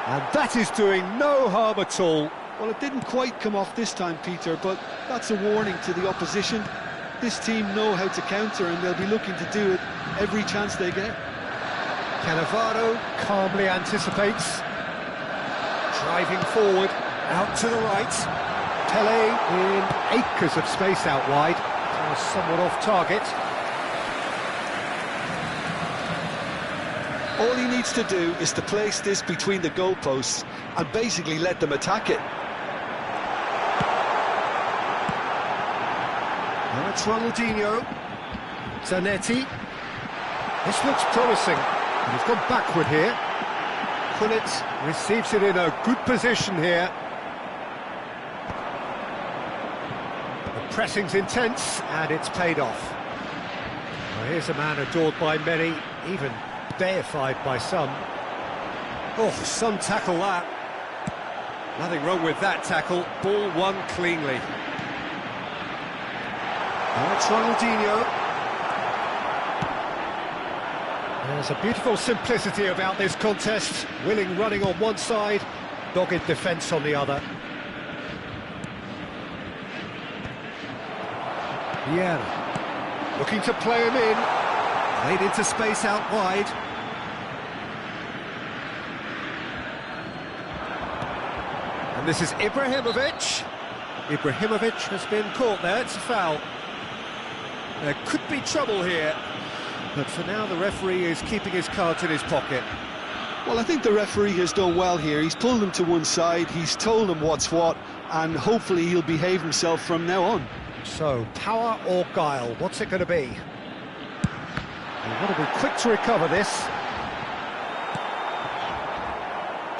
And that is doing no harm at all. Well, it didn't quite come off this time, Peter, but that's a warning to the opposition. This team know how to counter, and they'll be looking to do it every chance they get. Cannavaro calmly anticipates. Driving forward, out to the right. Pele in acres of space out wide. Somewhat off target. All he needs to do is to place this between the goalposts and basically let them attack it. Now it's Ronaldinho. Zanetti. This looks promising. And he's gone backward here. Gullit receives it in a good position here. The pressing's intense, and it's paid off. Well, here's a man adored by many, even deified by some. Oh, some tackle that. Nothing wrong with that tackle. Ball won cleanly. Now it's Ronaldinho. There's a beautiful simplicity about this contest. Willing running on one side, dogged defence on the other. Vieira looking to play him in. Played into space out wide. And this is Ibrahimovic. Ibrahimovic has been caught there, it's a foul. There could be trouble here, but for now the referee is keeping his cards in his pocket. Well, I think the referee has done well here. He's pulled him to one side, he's told him what's what, and hopefully he'll behave himself from now on. So, power or guile, what's it going to be? You've got to be quick to recover this.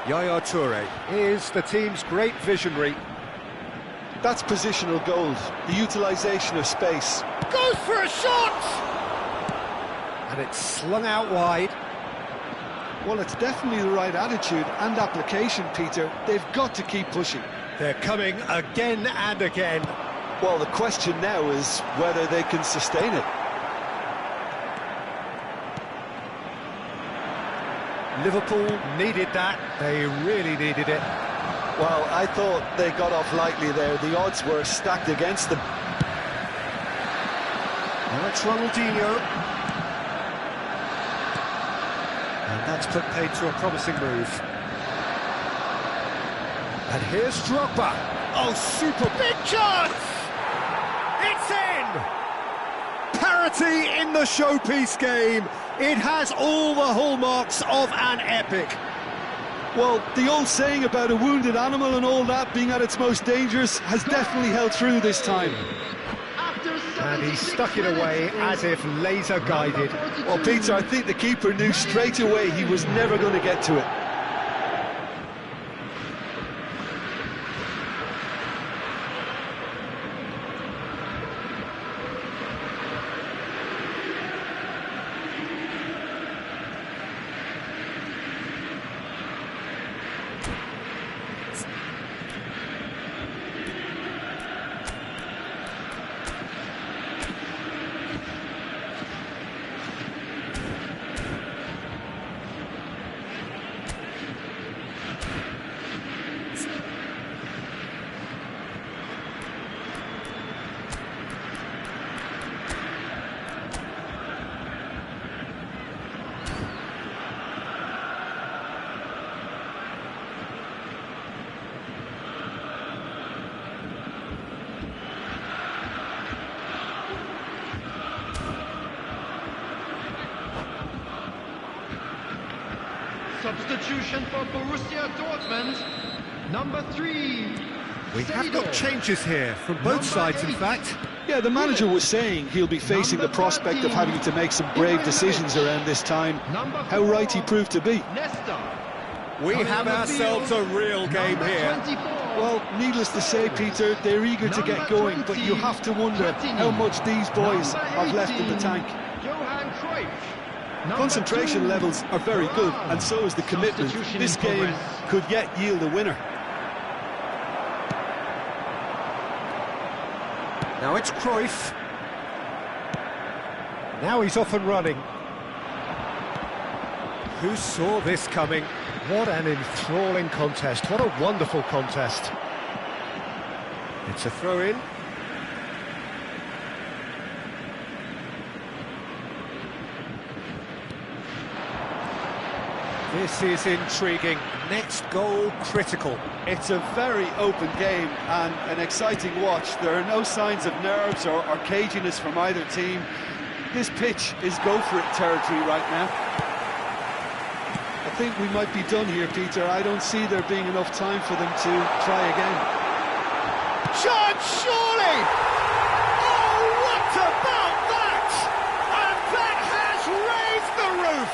Yaya Toure is the team's great visionary. That's positional gold, the utilisation of space. Goes for a shot! And it's slung out wide. Well, it's definitely the right attitude and application, Peter. They've got to keep pushing. They're coming again and again. Well, the question now is whether they can sustain it. Liverpool needed that. They really needed it. Well, I thought they got off lightly there. The odds were stacked against them. Now it's Ronaldinho. And that's put paid to a promising move. And here's Drogba. Oh, super big chance! It's in! Parity in the showpiece game. It has all the hallmarks of an epic. Well, the old saying about a wounded animal and all that being at its most dangerous has definitely held through this time. And he stuck it away as if laser guided. Well, Peter, I think the keeper knew straight away he was never going to get to it. Substitution for Borussia Dortmund, number 3. We have got changes here from both sides, in fact. Yeah, the manager was saying he'll be facing the prospect of having to make some brave decisions around this time. How right he proved to be. We have ourselves a real game here. Well, needless to say, Peter, they're eager to get going, but you have to wonder how much these boys have left in the tank. Concentration levels are very good, and so is the commitment. This game could yet yield a winner. Now it's Cruyff. Now he's off and running. Who saw this coming? What an enthralling contest, what a wonderful contest. It's a throw-in. This is intriguing. Next goal critical. It's a very open game and an exciting watch. There are no signs of nerves or caginess from either team. This pitch is go-for-it territory right now. I think we might be done here, Peter. I don't see there being enough time for them to try again. Chance, surely! Oh, what about that? And that has raised the roof!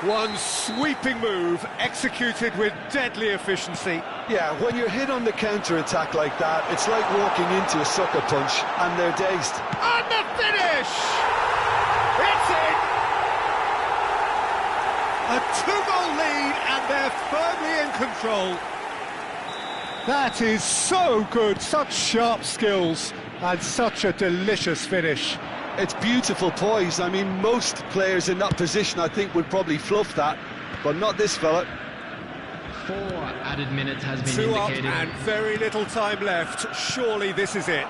One sweeping move, executed with deadly efficiency. Yeah, when you're hit on the counter-attack like that, it's like walking into a sucker punch, and they're dazed. And the finish! It's in! A two-goal lead, and they're firmly in control. That is so good, such sharp skills, and such a delicious finish. It's beautiful poise. I mean, most players in that position, I think, would probably fluff that, but not this fella. 4 added minutes has been Two indicated. up and very little time left. Surely this is it.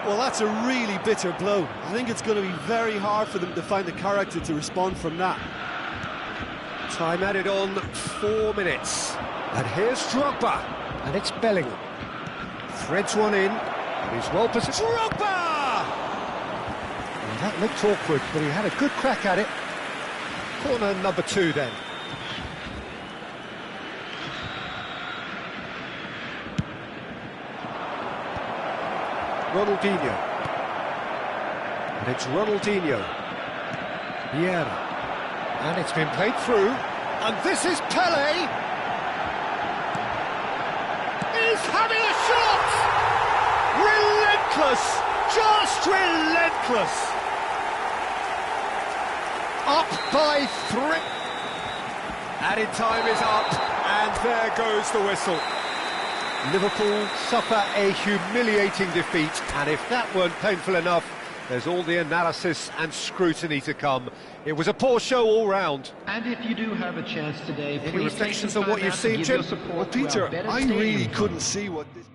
Well, that's a really bitter blow. I think it's going to be very hard for them to find the character to respond from that. Time added on, 4 minutes. And here's Drogba. And it's Bellingham. Threads one in. And he's well positioned. Drogba! Well, that looked awkward, but he had a good crack at it. Corner number 2 then. Ronaldinho. And it's Ronaldinho. Vieira. And it's been played through. And this is Pele. He's having a shot! Relentless! Just relentless! Up by 3. Added time is up, and there goes the whistle. Liverpool suffer a humiliating defeat, and if that weren't painful enough, there's all the analysis and scrutiny to come. It was a poor show all round. And if you do have a chance today, Any please reflections take on what you've seen, Jim? Well, Peter, I really couldn't see what this...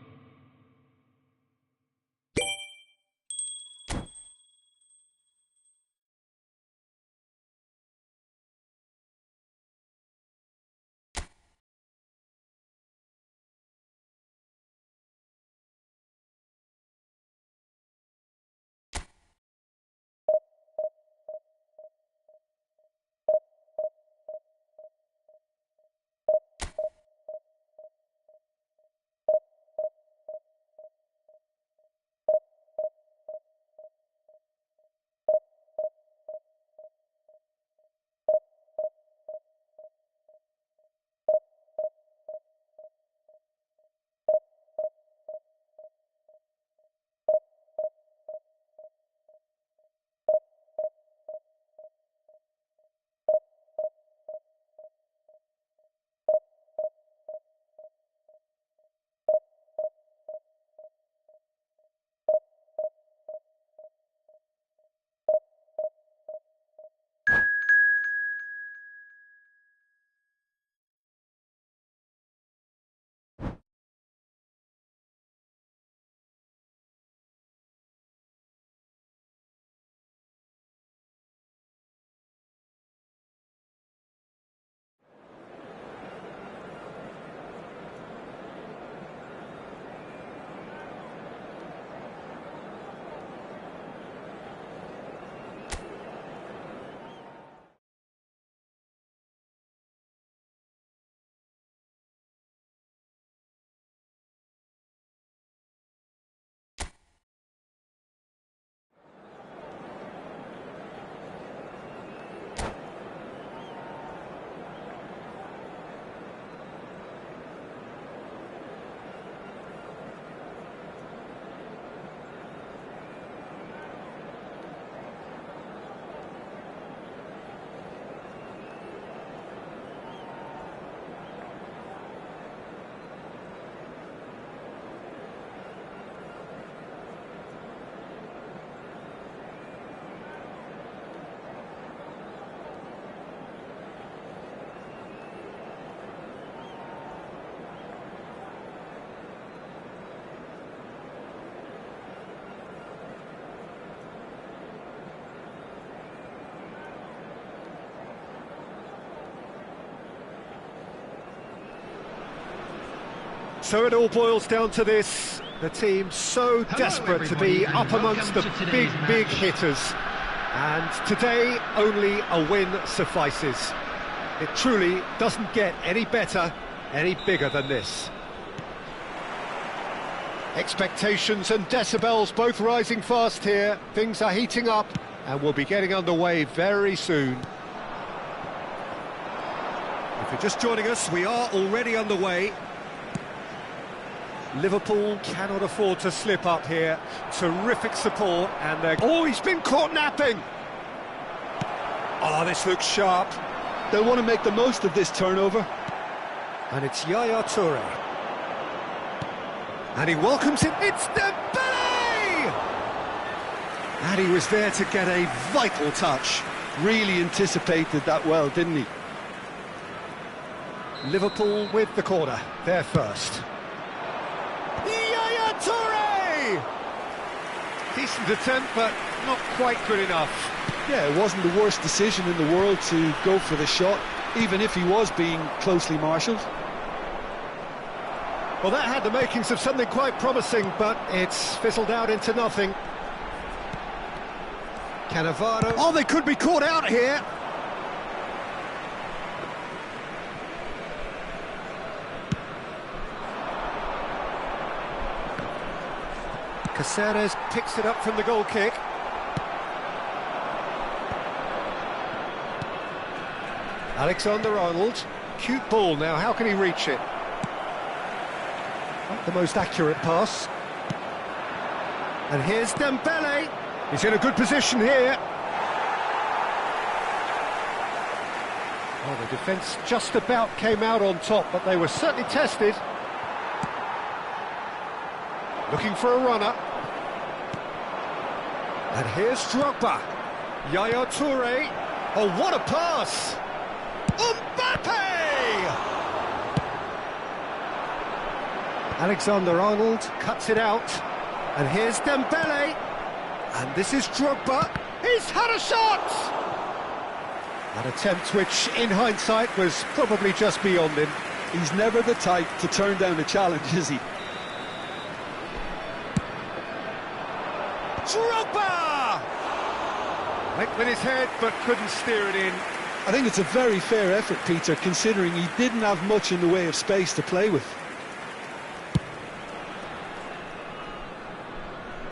So it all boils down to this. The team so desperate to be up amongst the big hitters. And today, only a win suffices. It truly doesn't get any better, any bigger than this. Expectations and decibels both rising fast here. Things are heating up and we'll be getting underway very soon. If you're just joining us, we are already underway. Liverpool cannot afford to slip up here. Terrific support, and they're... Oh, he's been caught napping! Oh, this looks sharp. They'll want to make the most of this turnover. And it's Yaya Toure. And he welcomes it. It's Dembele! And he was there to get a vital touch. Really anticipated that well, didn't he? Liverpool with the corner. They're first. Yaya Toure! Decent attempt, but not quite good enough. Yeah, it wasn't the worst decision in the world to go for the shot, even if he was being closely marshalled. Well, that had the makings of something quite promising, but it's fizzled out into nothing. Cannavaro. Oh, they could be caught out here. Caceres picks it up from the goal kick. Alexander-Arnold, cute ball now, how can he reach it? Not the most accurate pass. And here's Dembele, he's in a good position here. Well, the defence just about came out on top, but they were certainly tested. Looking for a runner. And here's Drogba. Yaya Toure. Oh, what a pass! Mbappe! Alexander-Arnold cuts it out. And here's Dembele. And this is Drogba. He's had a shot! An attempt which, in hindsight, was probably just beyond him. He's never the type to turn down a challenge, is he? Drogba! Went with his head, but couldn't steer it in. I think it's a very fair effort, Peter, considering he didn't have much in the way of space to play with.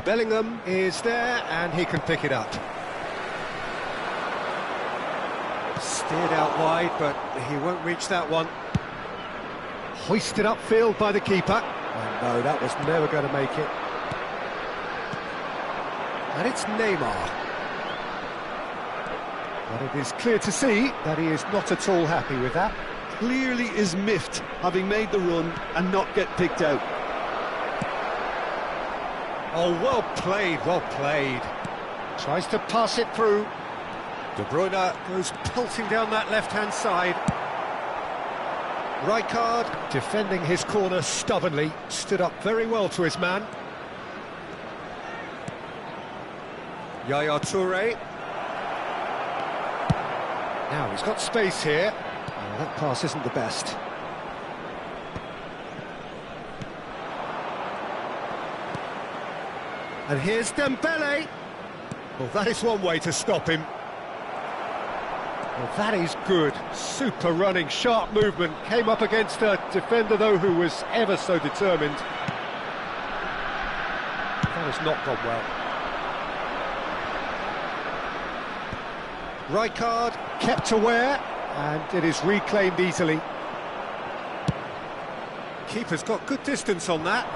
Bellingham is there, and he can pick it up. Steered out wide, but he won't reach that one. Hoisted upfield by the keeper. And no, that was never going to make it. And it's Neymar. But it is clear to see that he is not at all happy with that. Clearly is miffed, having made the run and not get picked out. Oh, well played, well played. Tries to pass it through. De Bruyne goes pelting down that left-hand side. Rijkaard, defending his corner stubbornly, stood up very well to his man. Yaya Toure. Now he's got space here. Oh, that pass isn't the best. And here's Dembele. Well, that is one way to stop him. Well, that is good. Super running, sharp movement. Came up against a defender, though, who was ever so determined. That has not gone well. Rijkaard kept aware, and it is reclaimed easily. Keeper's got good distance on that.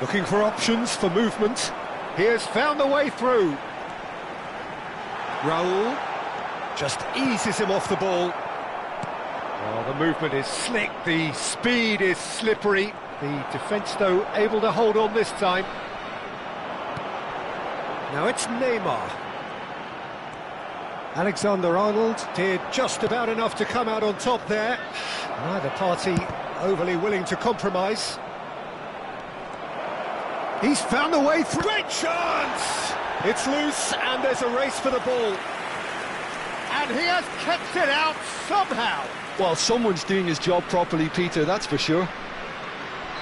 Looking for options for movement. He has found the way through. Raul just eases him off the ball. Oh, the movement is slick, the speed is slippery. The defence, though, able to hold on this time. Now it's Neymar. Alexander-Arnold did just about enough to come out on top there. Neither party overly willing to compromise. He's found the way through. Great chance! It's loose and there's a race for the ball. And he has kept it out somehow. Well, someone's doing his job properly, Peter, that's for sure.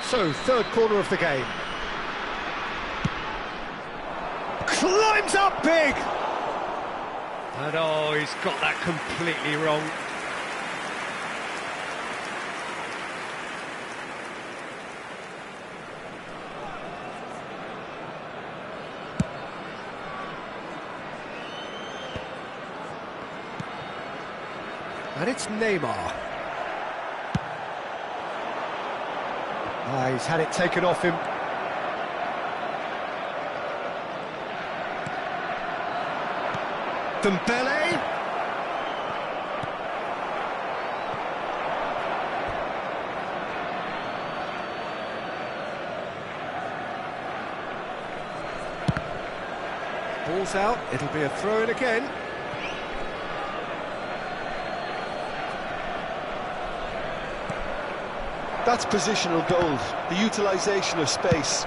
So, third corner of the game. Climbs up big! And oh, he's got that completely wrong. And it's Neymar. He's had it taken off him. Dembele. Ball's out, it'll be a throw-in again. That's positional goal, the utilisation of space.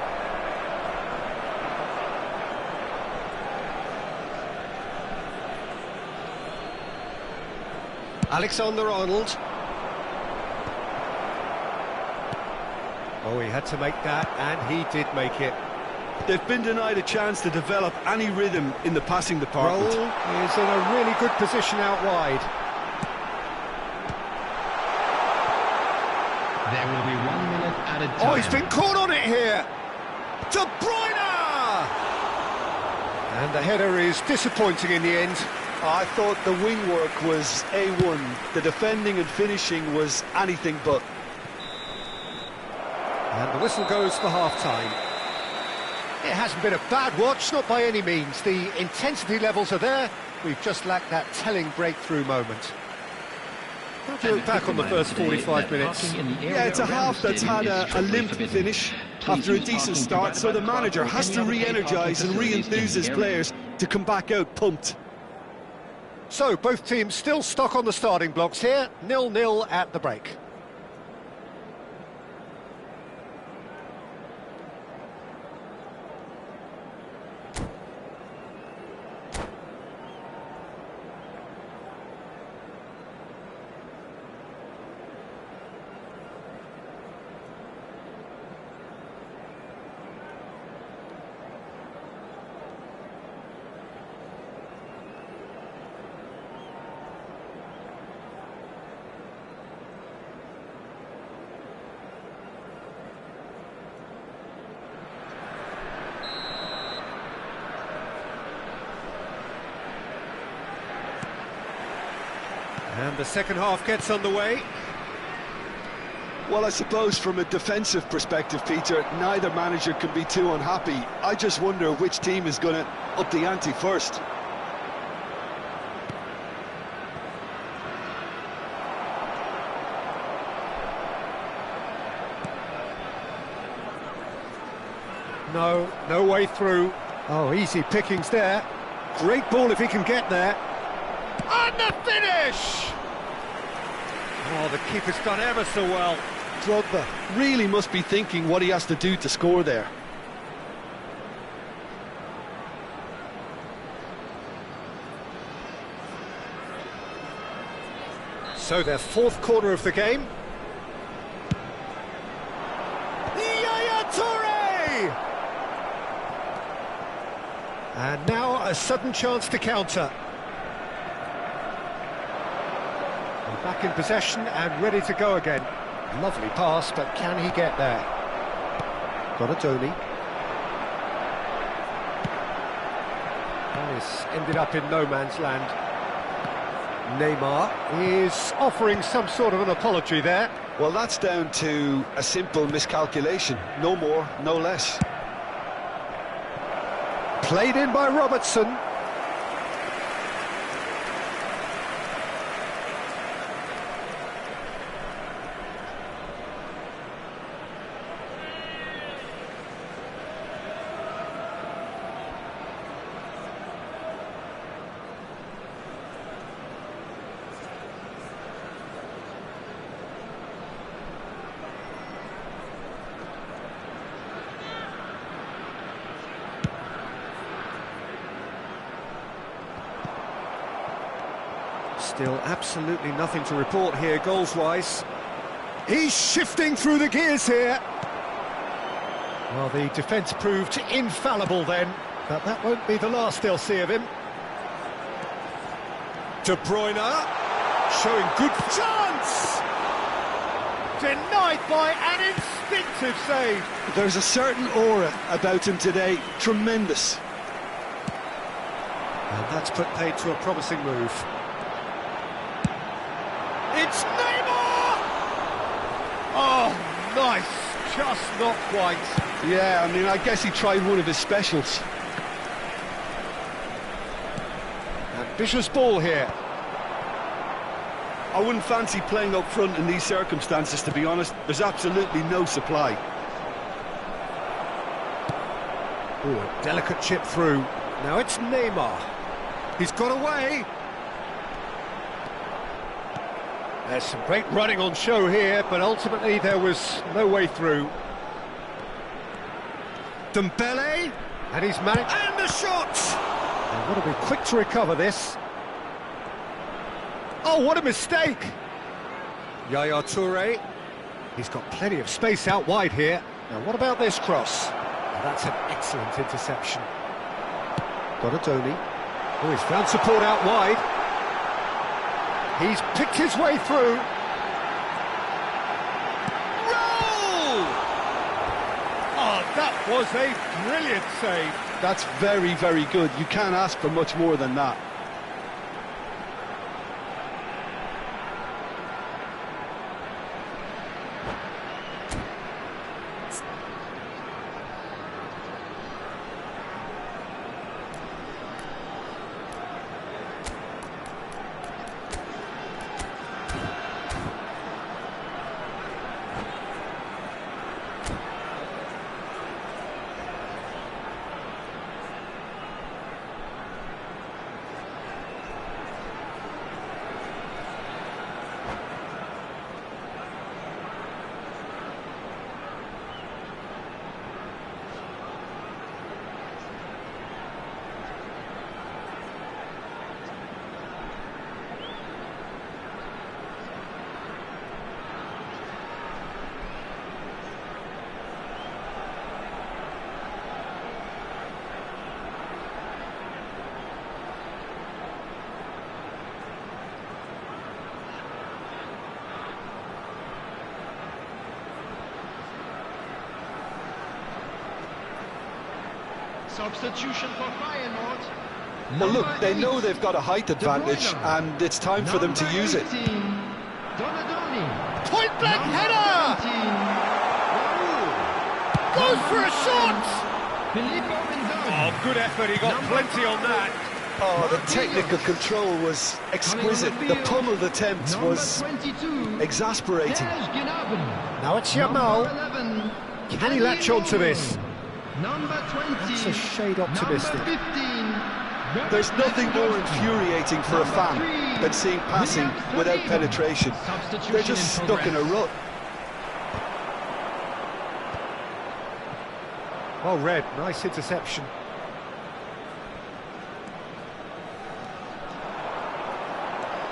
Alexander-Arnold. Oh, he had to make that, and he did make it. They've been denied a chance to develop any rhythm in the passing department. Raul is in a really good position out wide. There will be 1 minute added time. Oh, he's been caught on it here! De Bruyne! And the header is disappointing in the end. I thought the wing work was A1. The defending and finishing was anything but. And the whistle goes for half-time. It hasn't been a bad watch, not by any means. The intensity levels are there. We've just lacked that telling breakthrough moment. How do you look back on the first 45 minutes? Yeah, it's a half that's had a limp finish after a decent start, so the manager has to re-energise and re-enthuse his players to come back out pumped. So, both teams still stuck on the starting blocks here, 0-0 at the break. And the second half gets underway. Well, I suppose from a defensive perspective, Peter, neither manager can be too unhappy. I just wonder which team is going to up the ante first. No way through. Oh, easy pickings there. Great ball if he can get there. And the finish! Oh, the keeper's done ever so well. Drogba really must be thinking what he has to do to score there. So their fourth corner of the game. Yaya Toure! And now a sudden chance to counter. Back in possession and ready to go again. Lovely pass, but can he get there? Got a Tony. And it's ended up in no man's land. Neymar is offering some sort of an apology there. Well, that's down to a simple miscalculation. No more, no less. Played in by Robertson. Still absolutely nothing to report here, goals-wise. He's shifting through the gears here. Well, the defence proved infallible then, but that won't be the last they'll see of him. De Bruyne, showing good chance! Denied by an instinctive save. There's a certain aura about him today, tremendous. And that's put paid to a promising move. It's Neymar! Oh, nice, just not quite. Yeah, I mean, I guess he tried one of his specials. Ambitious ball here. I wouldn't fancy playing up front in these circumstances, to be honest. There's absolutely no supply. Ooh, a delicate chip through. Now it's Neymar. He's got away. There's some great running on show here, but ultimately there was no way through. Dembele, and he's managed... And the shot! They've got to be quick to recover this. Oh, what a mistake! Yaya Toure. He's got plenty of space out wide here. Now, what about this cross? Now, that's an excellent interception. Donadoni. Oh, he's found support out wide. He's picked his way through. Roll! Oh, that was a brilliant save. That's very, very good. You can't ask for much more than that. Substitution for Feyenoord. Well, look, they know they've got a height advantage, and it's time for them to use it. Donadoni. Point blank header! Goes for a shot! Oh, good effort, he got plenty on that. Oh, the technical control was exquisite. The pummeled attempt was exasperating. Now it's Yamal. Can he latch on to this? Number 20. That's a shade optimistic. Number 15. There's nothing more infuriating for a fan than seeing passing without penetration. They're just stuck in a rut. Well read, nice interception.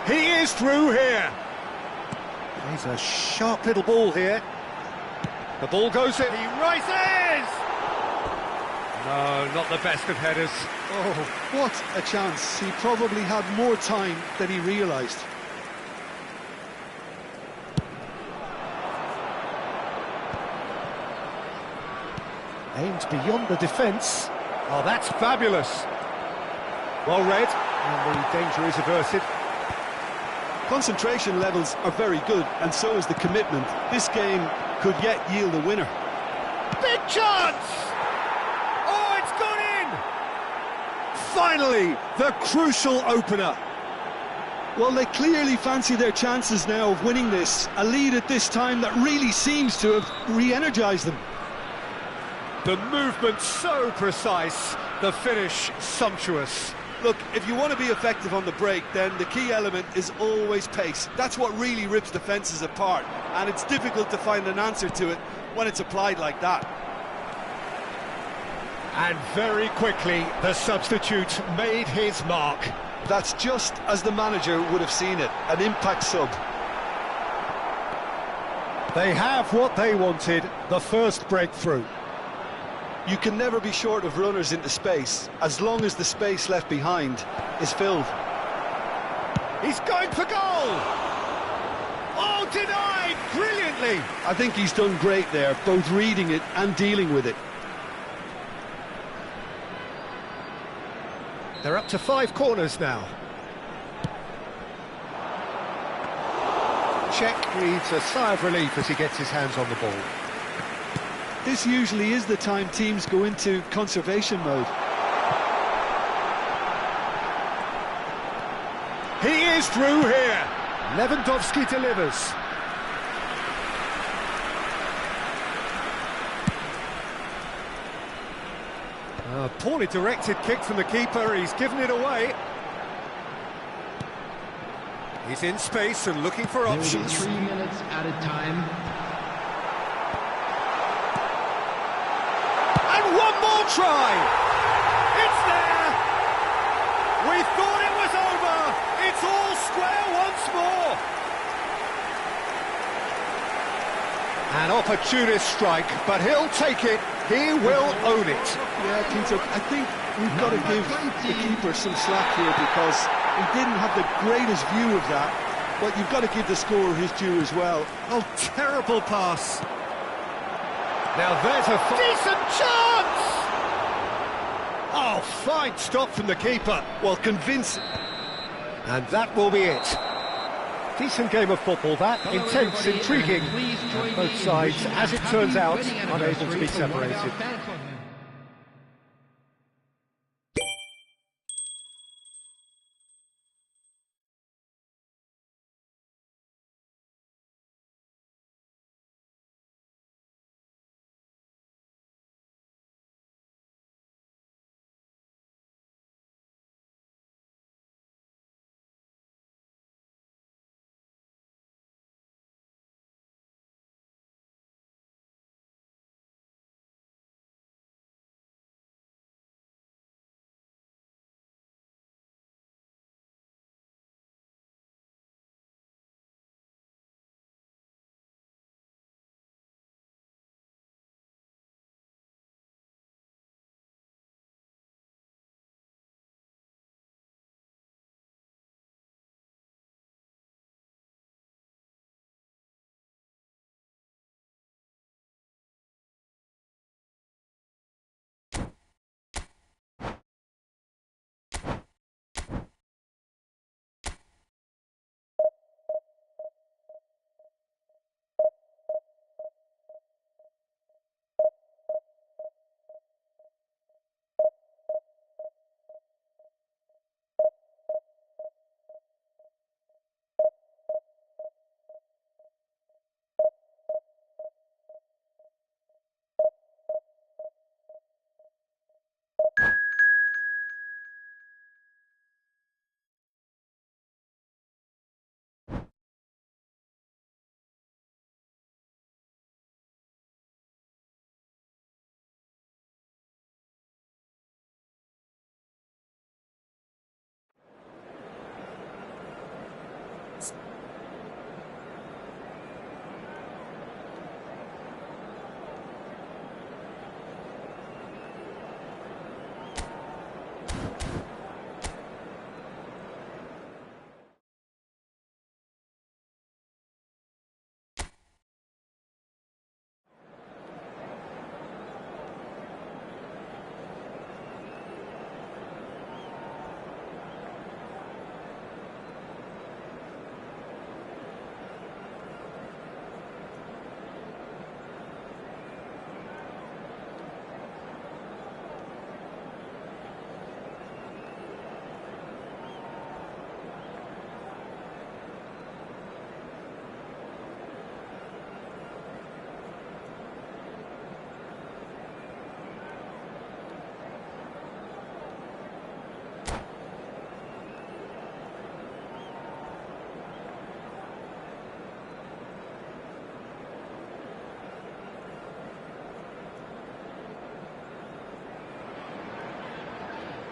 He is through here. He's a sharp little ball here. The ball goes in. He rises! No, not the best of headers. Oh, what a chance. He probably had more time than he realised. Aimed beyond the defence. Oh, that's fabulous. Well read, and the danger is averted. Concentration levels are very good, and so is the commitment. This game could yet yield a winner. Big chance! Oh, it's gone in! Finally, the crucial opener. Well, they clearly fancy their chances now of winning this. A lead at this time that really seems to have re-energised them. The movement so precise, the finish sumptuous. Look, if you want to be effective on the break, then the key element is always pace. That's what really rips defences apart, and it's difficult to find an answer to it when it's applied like that. And very quickly, the substitute made his mark. That's just as the manager would have seen it, an impact sub. They have what they wanted, the first breakthrough. You can never be short of runners into space, as long as the space left behind is filled. He's going for goal! Oh, denied brilliantly! I think he's done great there, both reading it and dealing with it. They're up to 5 corners now. Czech breathes a sigh of relief as he gets his hands on the ball. This usually is the time teams go into conservation mode. He is through here. Lewandowski delivers. A poorly directed kick from the keeper, he's given it away. He's in space and looking for options. 3 minutes added time. And one more try! It's there! We thought it was over! It's all square once more! An opportunist strike, but he'll take it. He will own it. Yeah, Peter, I think we've got to give the keeper some slack here because he didn't have the greatest view of that, but you've got to give the scorer his due as well. Oh, terrible pass. Now there's a decent chance! Oh, fine stop from the keeper. Well, convincing. And that will be it. Decent game of football, that. Intense, intriguing. And both sides, as it turns out, unable to be separated.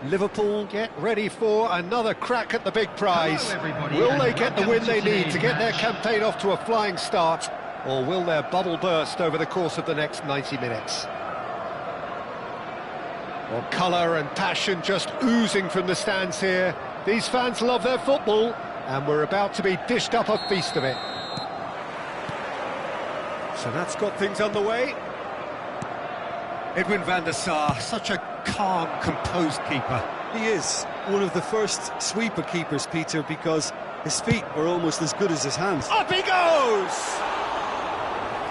Liverpool get ready for another crack at the big prize. Hello, everybody, Will and they get the welcome win to they need today's to get their match. campaign off to a flying start, or will their bubble burst over the course of the next 90 minutes? Well, colour and passion just oozing from the stands here. These fans love their football, and we're about to be dished up a feast of it. So that's got things underway. Edwin van der Sar, such a calm, composed keeper. He is one of the first sweeper keepers, Peter, because his feet are almost as good as his hands. Up he goes!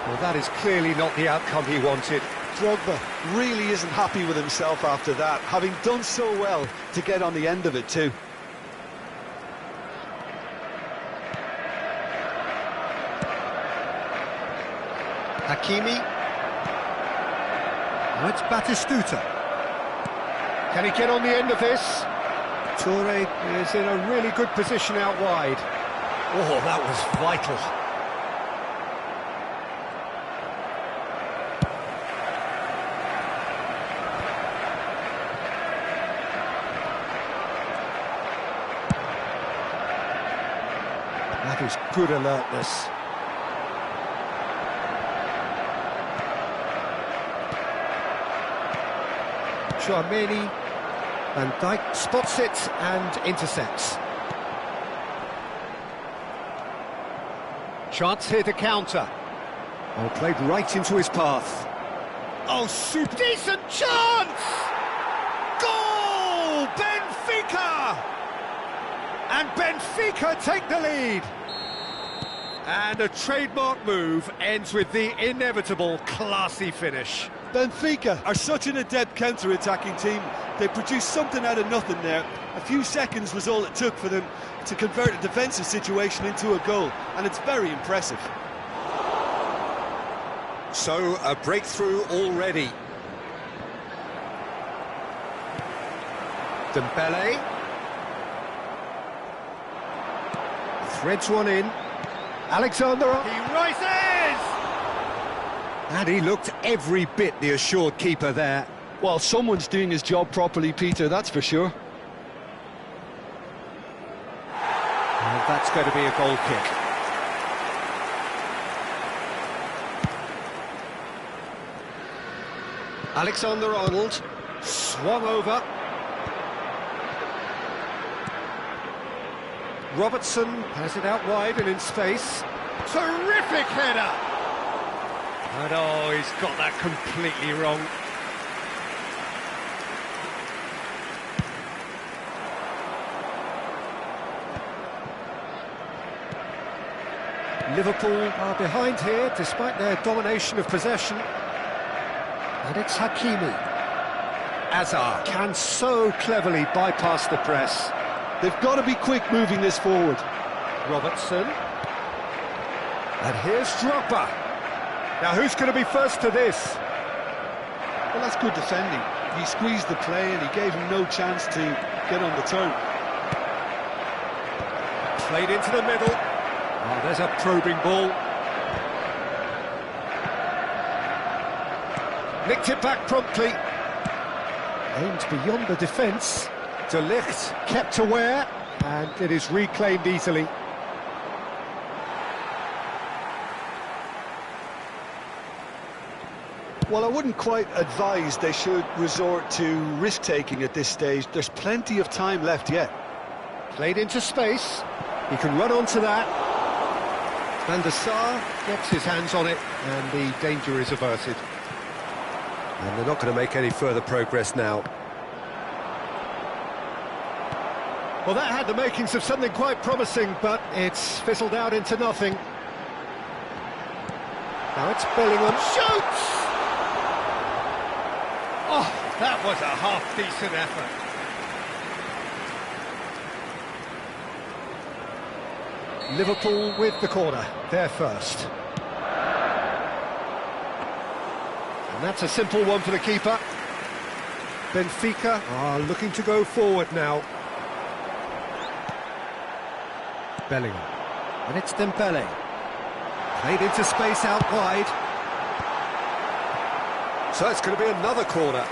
Well, that is clearly not the outcome he wanted. Drogba really isn't happy with himself after that, having done so well to get on the end of it too. Hakimi. Now it's Batistuta. Can he get on the end of this? Toure is in a really good position out wide. Oh, that was vital. That is good alertness. Chouameni, Van Dijk spots it and intercepts. Chance here to counter. Oh, played right into his path. Oh, super decent chance! Goal! Benfica! And Benfica take the lead. And a trademark move ends with the inevitable classy finish. Benfica are such an adept counter-attacking team. They produced something out of nothing there. A few seconds was all it took for them to convert a defensive situation into a goal, and it's very impressive. So, a breakthrough already. Dembele. Threads one in. Alexander. He rises! And he looked every bit the assured keeper there. Well, someone's doing his job properly, Peter, that's for sure. Well, that's going to be a goal kick. Alexander-Arnold swung over. Robertson has it out wide and in space. Terrific header! And oh, he's got that completely wrong. Liverpool are behind here despite their domination of possession. And it's Hakimi. Azar can so cleverly bypass the press. They've got to be quick moving this forward. Robertson. And here's Drogba. Now who's going to be first to this? Well, that's good defending. He squeezed the play and he gave him no chance to get on the turn. Played into the middle. Oh, there's a probing ball. Nicked it back promptly. Aimed beyond the defence. De Ligt kept aware, and it is reclaimed easily. Well, I wouldn't quite advise they should resort to risk-taking at this stage. There's plenty of time left yet. Played into space. He can run onto that. Van der Sar gets his hands on it, and the danger is averted. And they're not going to make any further progress now. Well, that had the makings of something quite promising, but it's fizzled out into nothing. Now it's Bellingham. Shoots! Oh, that was a half-decent effort. Liverpool with the corner, they're first. And that's a simple one for the keeper. Benfica are looking to go forward now. Bellingham. And it's Dembele. Played into space out wide. So it's going to be another corner.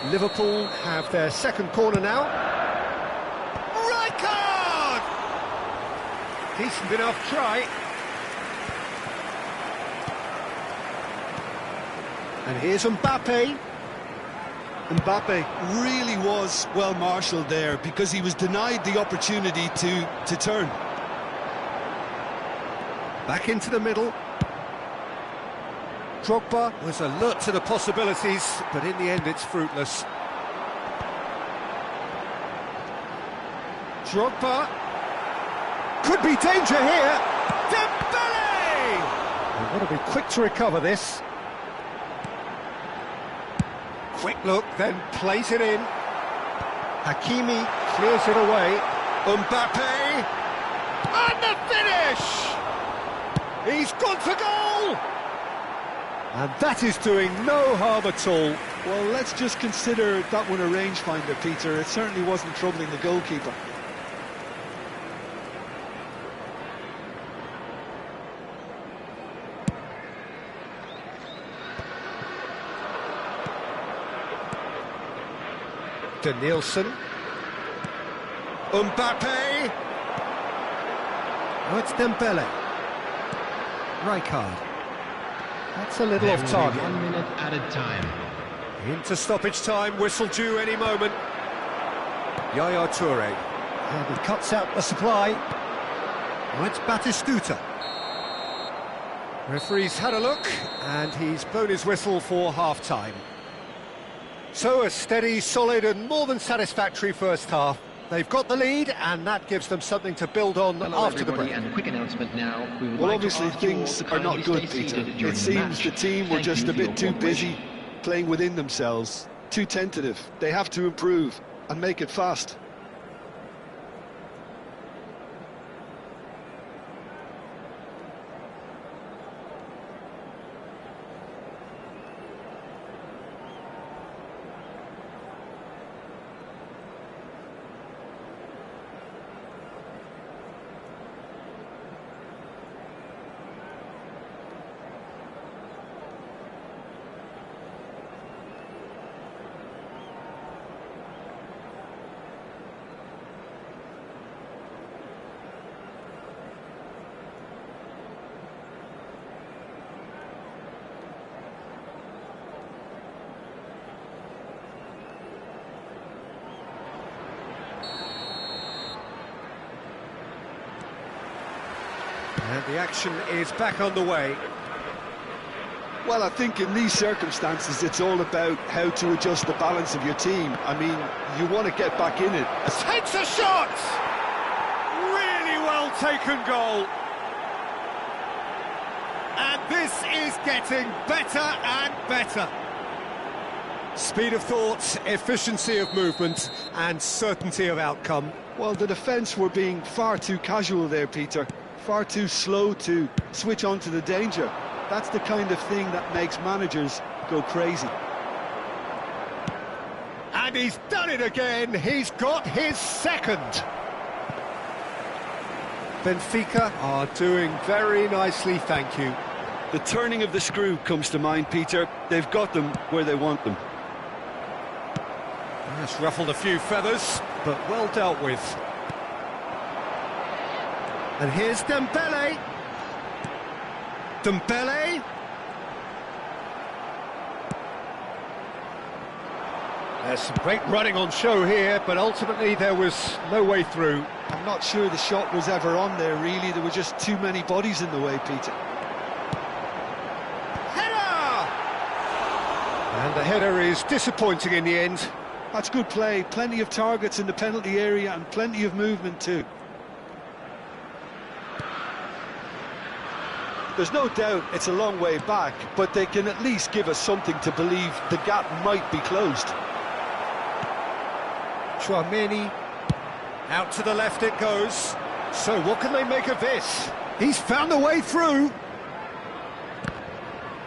Liverpool have their second corner now. Rijkaard! Decent enough try. And here's Mbappe. Mbappe really was well marshalled there because he was denied the opportunity to turn. Back into the middle. Drogba was alert to the possibilities, but in the end it's fruitless. Drogba. Could be danger here. Dembele! They've got to be quick to recover this. Quick look, then plays it in. Hakimi clears it away. Mbappe! And the finish! He's gone for goal! And that is doing no harm at all. Well, let's just consider that one a rangefinder, Peter. It certainly wasn't troubling the goalkeeper. Nielsen. Mbappe. Oh, it's Dembele. Rijkaard. That's a little off target. 1 minute added time. Into stoppage time, whistle due any moment. Yaya Toure. And he cuts out the supply. Oh, it's Batistuta. Referee's had a look, and he's blown his whistle for half-time. So a steady, solid and more than satisfactory first half. They've got the lead and that gives them something to build on after the break. And a quick announcement now. Well, obviously things are not good, Peter. It seems the team were just a bit too busy playing within themselves, too tentative. They have to improve and make it fast. And the action is back on the way. Well, I think in these circumstances it's all about how to adjust the balance of your team. I mean, you want to get back in it. Takes a shot! Really well taken goal. And this is getting better and better. Speed of thought, efficiency of movement and certainty of outcome. Well, the defence were being far too casual there, Peter. Far too slow to switch on to the danger. That's the kind of thing that makes managers go crazy. And he's done it again. He's got his second. Benfica are doing very nicely, thank you. The turning of the screw comes to mind, Peter. They've got them where they want them. That's ruffled a few feathers, but well dealt with. And here's Dembele. Dembele. There's some great running on show here, but ultimately there was no way through. I'm not sure the shot was ever on there, really. There were just too many bodies in the way, Peter. Header! And the header is disappointing in the end. That's good play. Plenty of targets in the penalty area and plenty of movement too. There's no doubt it's a long way back, but they can at least give us something to believe the gap might be closed. Chouameni, out to the left it goes. So what can they make of this? He's found a way through.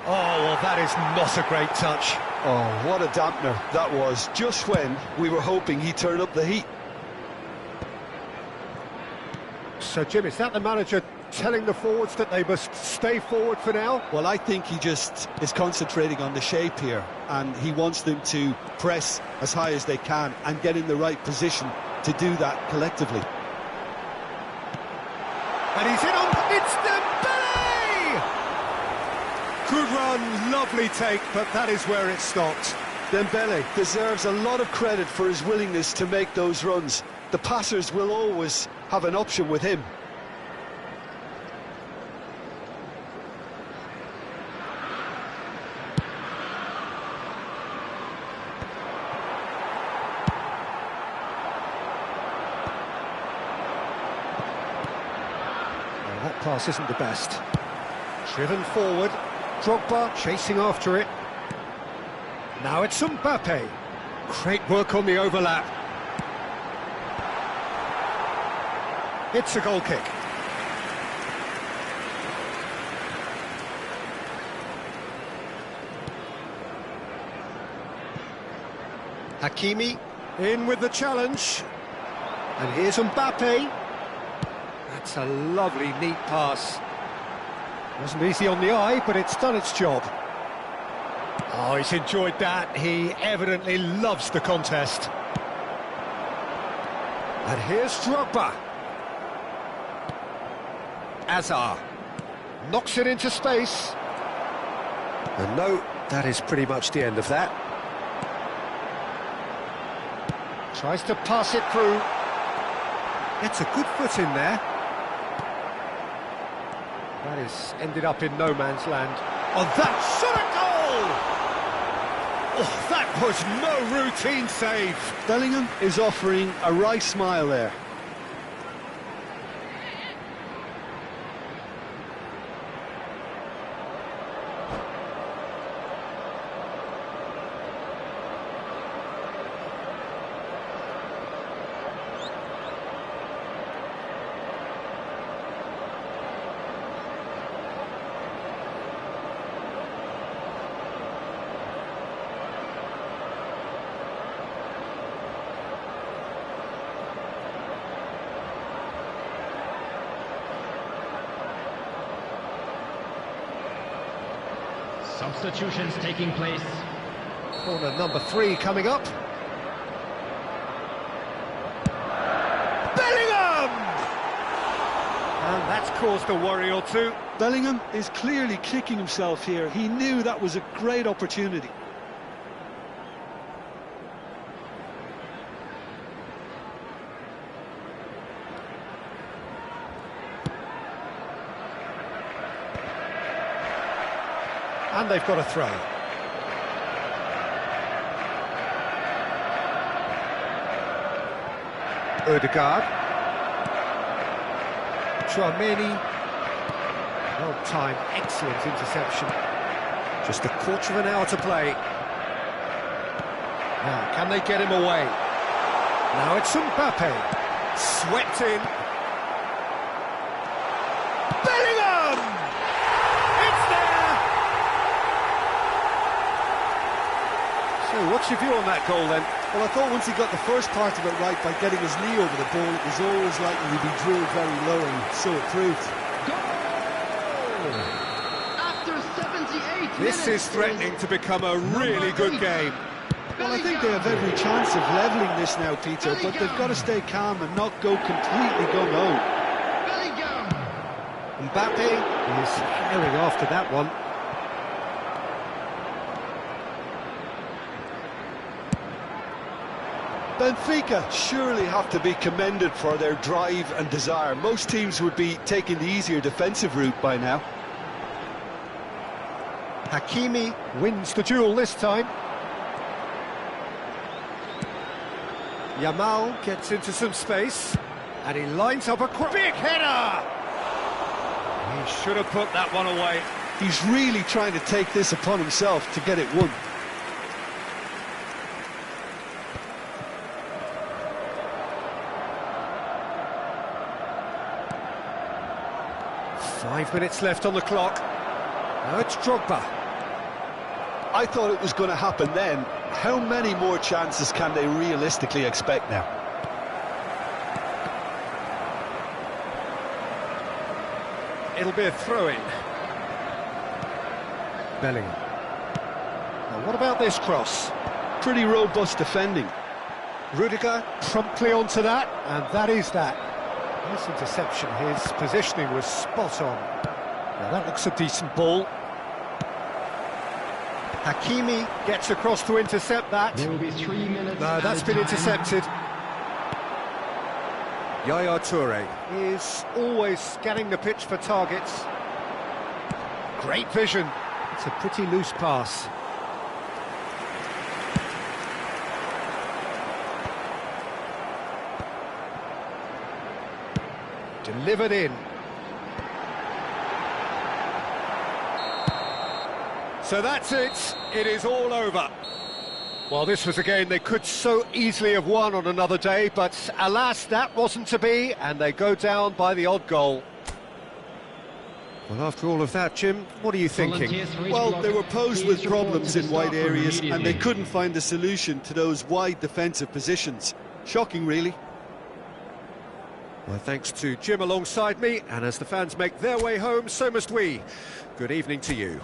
Oh, well, that is not a great touch. Oh, what a dampener that was, just when we were hoping he'd turn up the heat. So, Jim, is that the manager telling the forwards that they must stay forward for now? Well, I think he just is concentrating on the shape here, and he wants them to press as high as they can and get in the right position to do that collectively. And he's in on... It's Dembele! Good run, lovely take, but that is where it stopped. Dembele deserves a lot of credit for his willingness to make those runs. The passers will always have an option with him. Well, that pass isn't the best. Driven forward, Drogba chasing after it. Now it's Mbappe. Great work on the overlap. It's a goal kick. Hakimi in with the challenge. And here's Mbappe. That's a lovely, neat pass. Wasn't easy on the eye, but it's done its job. Oh, he's enjoyed that. He evidently loves the contest. And here's Drogba. Azar knocks it into space. And no, that is pretty much the end of that. Tries to pass it through. Gets a good foot in there. That has ended up in no man's land. Oh, that shot a goal! Oh, that was no routine save. Bellingham is offering a wry smile there. Substitutions taking place. Corner number 3 coming up. Bellingham! And that's caused a worry or two. Bellingham is clearly kicking himself here. He knew that was a great opportunity. And they've got a throw. Odegaard. Tchouameni. Well-timed, excellent interception. Just a quarter of an hour to play. Now, can they get him away? Now it's Mbappe. Swept in. Bellingham! It's there! So, what's your view on that goal then? Well, I thought once he got the first part of it right by getting his knee over the ball, it was always likely to be drilled very low, and so it proved. Goal! After 78 This is threatening to become a really good game. Well, I think they have every chance of levelling this now, Peter, but they've got to stay calm and not go completely gung-ho. Mbappe is herring after that one. Benfica surely have to be commended for their drive and desire. Most teams would be taking the easier defensive route by now. Hakimi wins the duel this time. Yamal gets into some space, and he lines up a big header! He should have put that one away. He's really trying to take this upon himself to get it won. Five minutes left on the clock. Now it's Drogba. I thought it was going to happen then. How many more chances can they realistically expect now? it'll be a throw-in. Bellingham. Now, what about this cross? Pretty robust defending. Rudiger promptly onto that, and that is that. Nice interception, his positioning was spot on. Now that looks a decent ball. Hakimi gets across to intercept that. There will be 3 minutes. No, that's been intercepted. Yaya Toure is always scanning the pitch for targets. Great vision. It's a pretty loose pass. Delivered in. So that's it. It is all over. Well, this was a game they could so easily have won on another day, but alas, that wasn't to be, and they go down by the odd goal. Well, after all of that, Jim, what are you thinking? Well, they were posed with problems in wide areas, and they couldn't find a solution to those wide defensive positions. Shocking, really. Well, thanks to Jim alongside me, and as the fans make their way home, so must we. Good evening to you.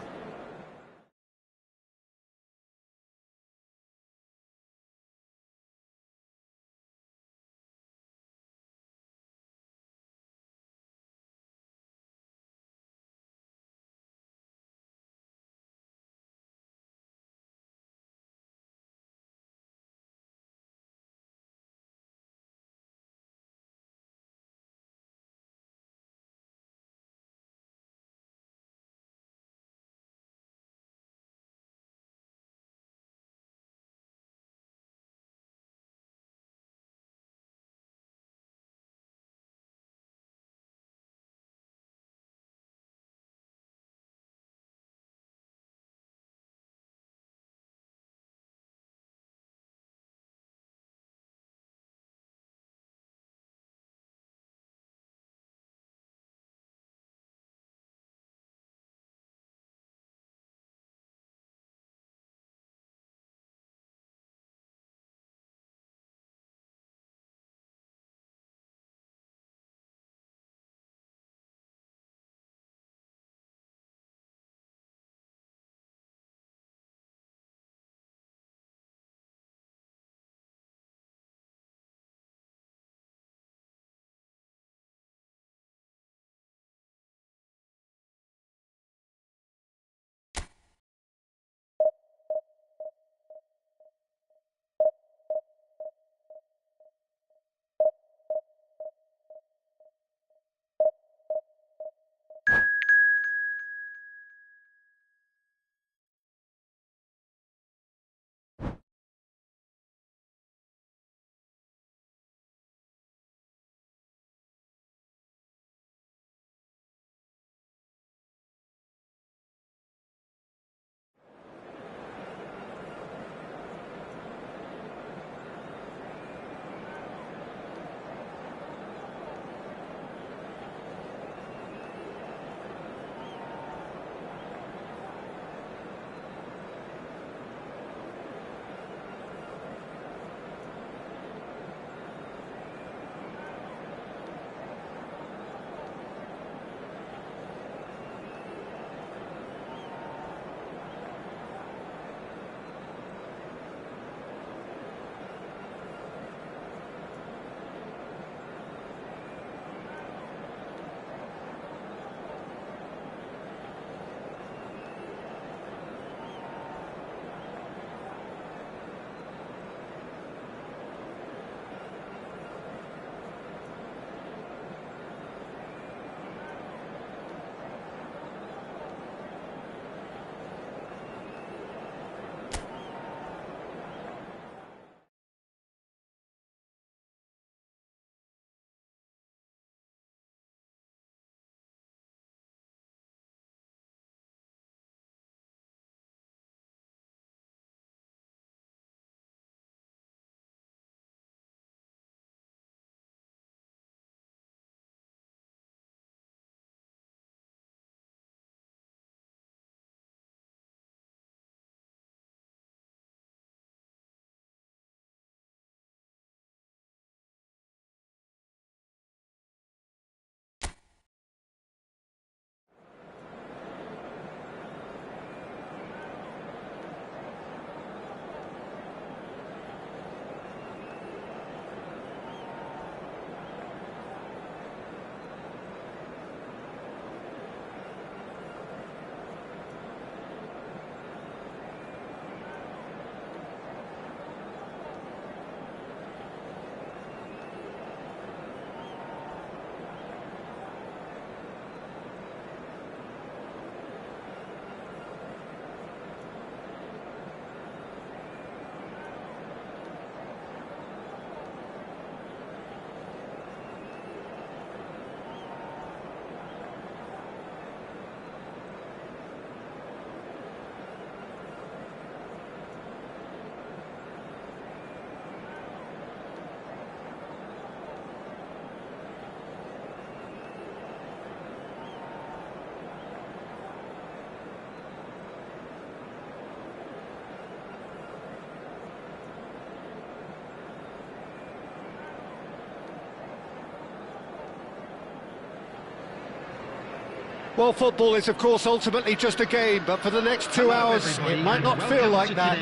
Well, football is, of course, ultimately just a game, but for the next 2 hours, it might not feel like that.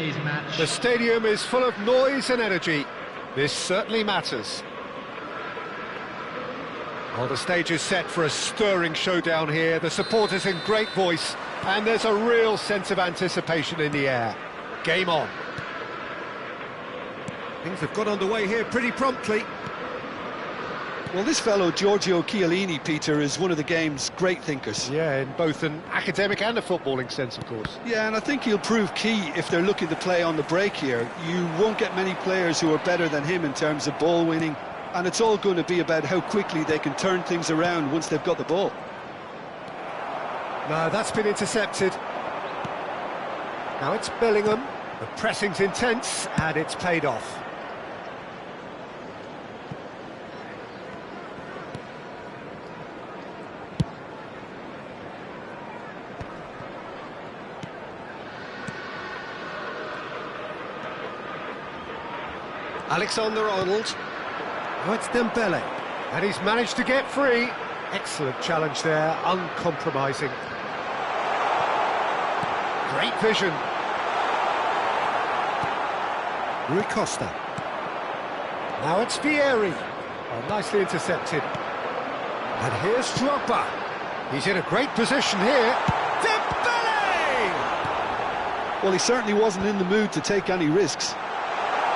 The stadium is full of noise and energy. This certainly matters. Well, the stage is set for a stirring showdown here. The supporters in great voice, and there's a real sense of anticipation in the air. Game on. Things have got underway here pretty promptly. Well, this fellow, Giorgio Chiellini, Peter, is one of the game's great thinkers. Yeah, in both an academic and a footballing sense, of course. Yeah, and I think he'll prove key if they're looking to play on the break here. You won't get many players who are better than him in terms of ball winning, and it's all going to be about how quickly they can turn things around once they've got the ball. No, that's been intercepted. Now it's Bellingham. The pressing's intense, and it's paid off. Alexander-Arnold. Now it's Dembele. And he's managed to get free. Excellent challenge there, uncompromising. Great vision. Rui Costa. Now it's Vieri. Oh, nicely intercepted. And here's Drogba. He's in a great position here. Dembele! Well, he certainly wasn't in the mood to take any risks.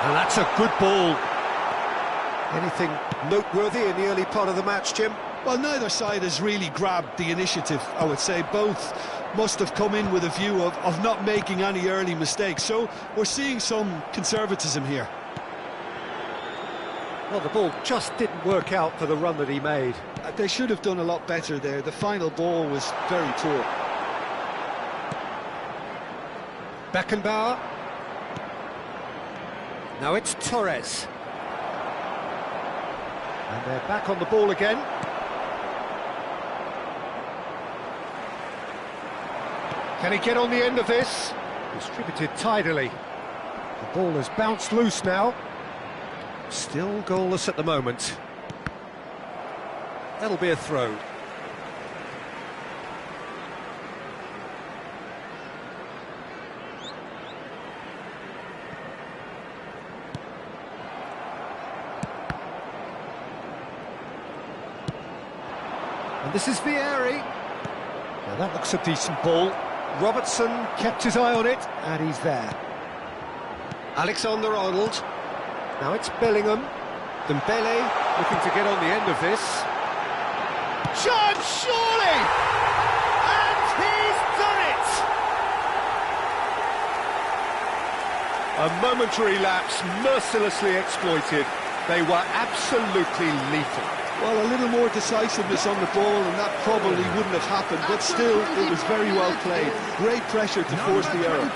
And that's a good ball. Anything noteworthy in the early part of the match, Jim? Well, neither side has really grabbed the initiative, I would say. Both must have come in with a view of not making any early mistakes. So we're seeing some conservatism here. Well, the ball just didn't work out for the run that he made. They should have done a lot better there. The final ball was very poor. Beckenbauer. Now it's Torres. And they're back on the ball again. Can he get on the end of this? Distributed tidily. The ball has bounced loose now. Still goalless at the moment. That'll be a throw. And this is Vieri. Now that looks a decent ball. Robertson kept his eye on it, and he's there. Alexander-Arnold. Now it's Bellingham. Dembele looking to get on the end of this. Chance, surely! And he's done it! A momentary lapse, mercilessly exploited. They were absolutely lethal. Well, a little more decisiveness on the ball and that probably wouldn't have happened, but still, it was very well played. Great pressure to force the error.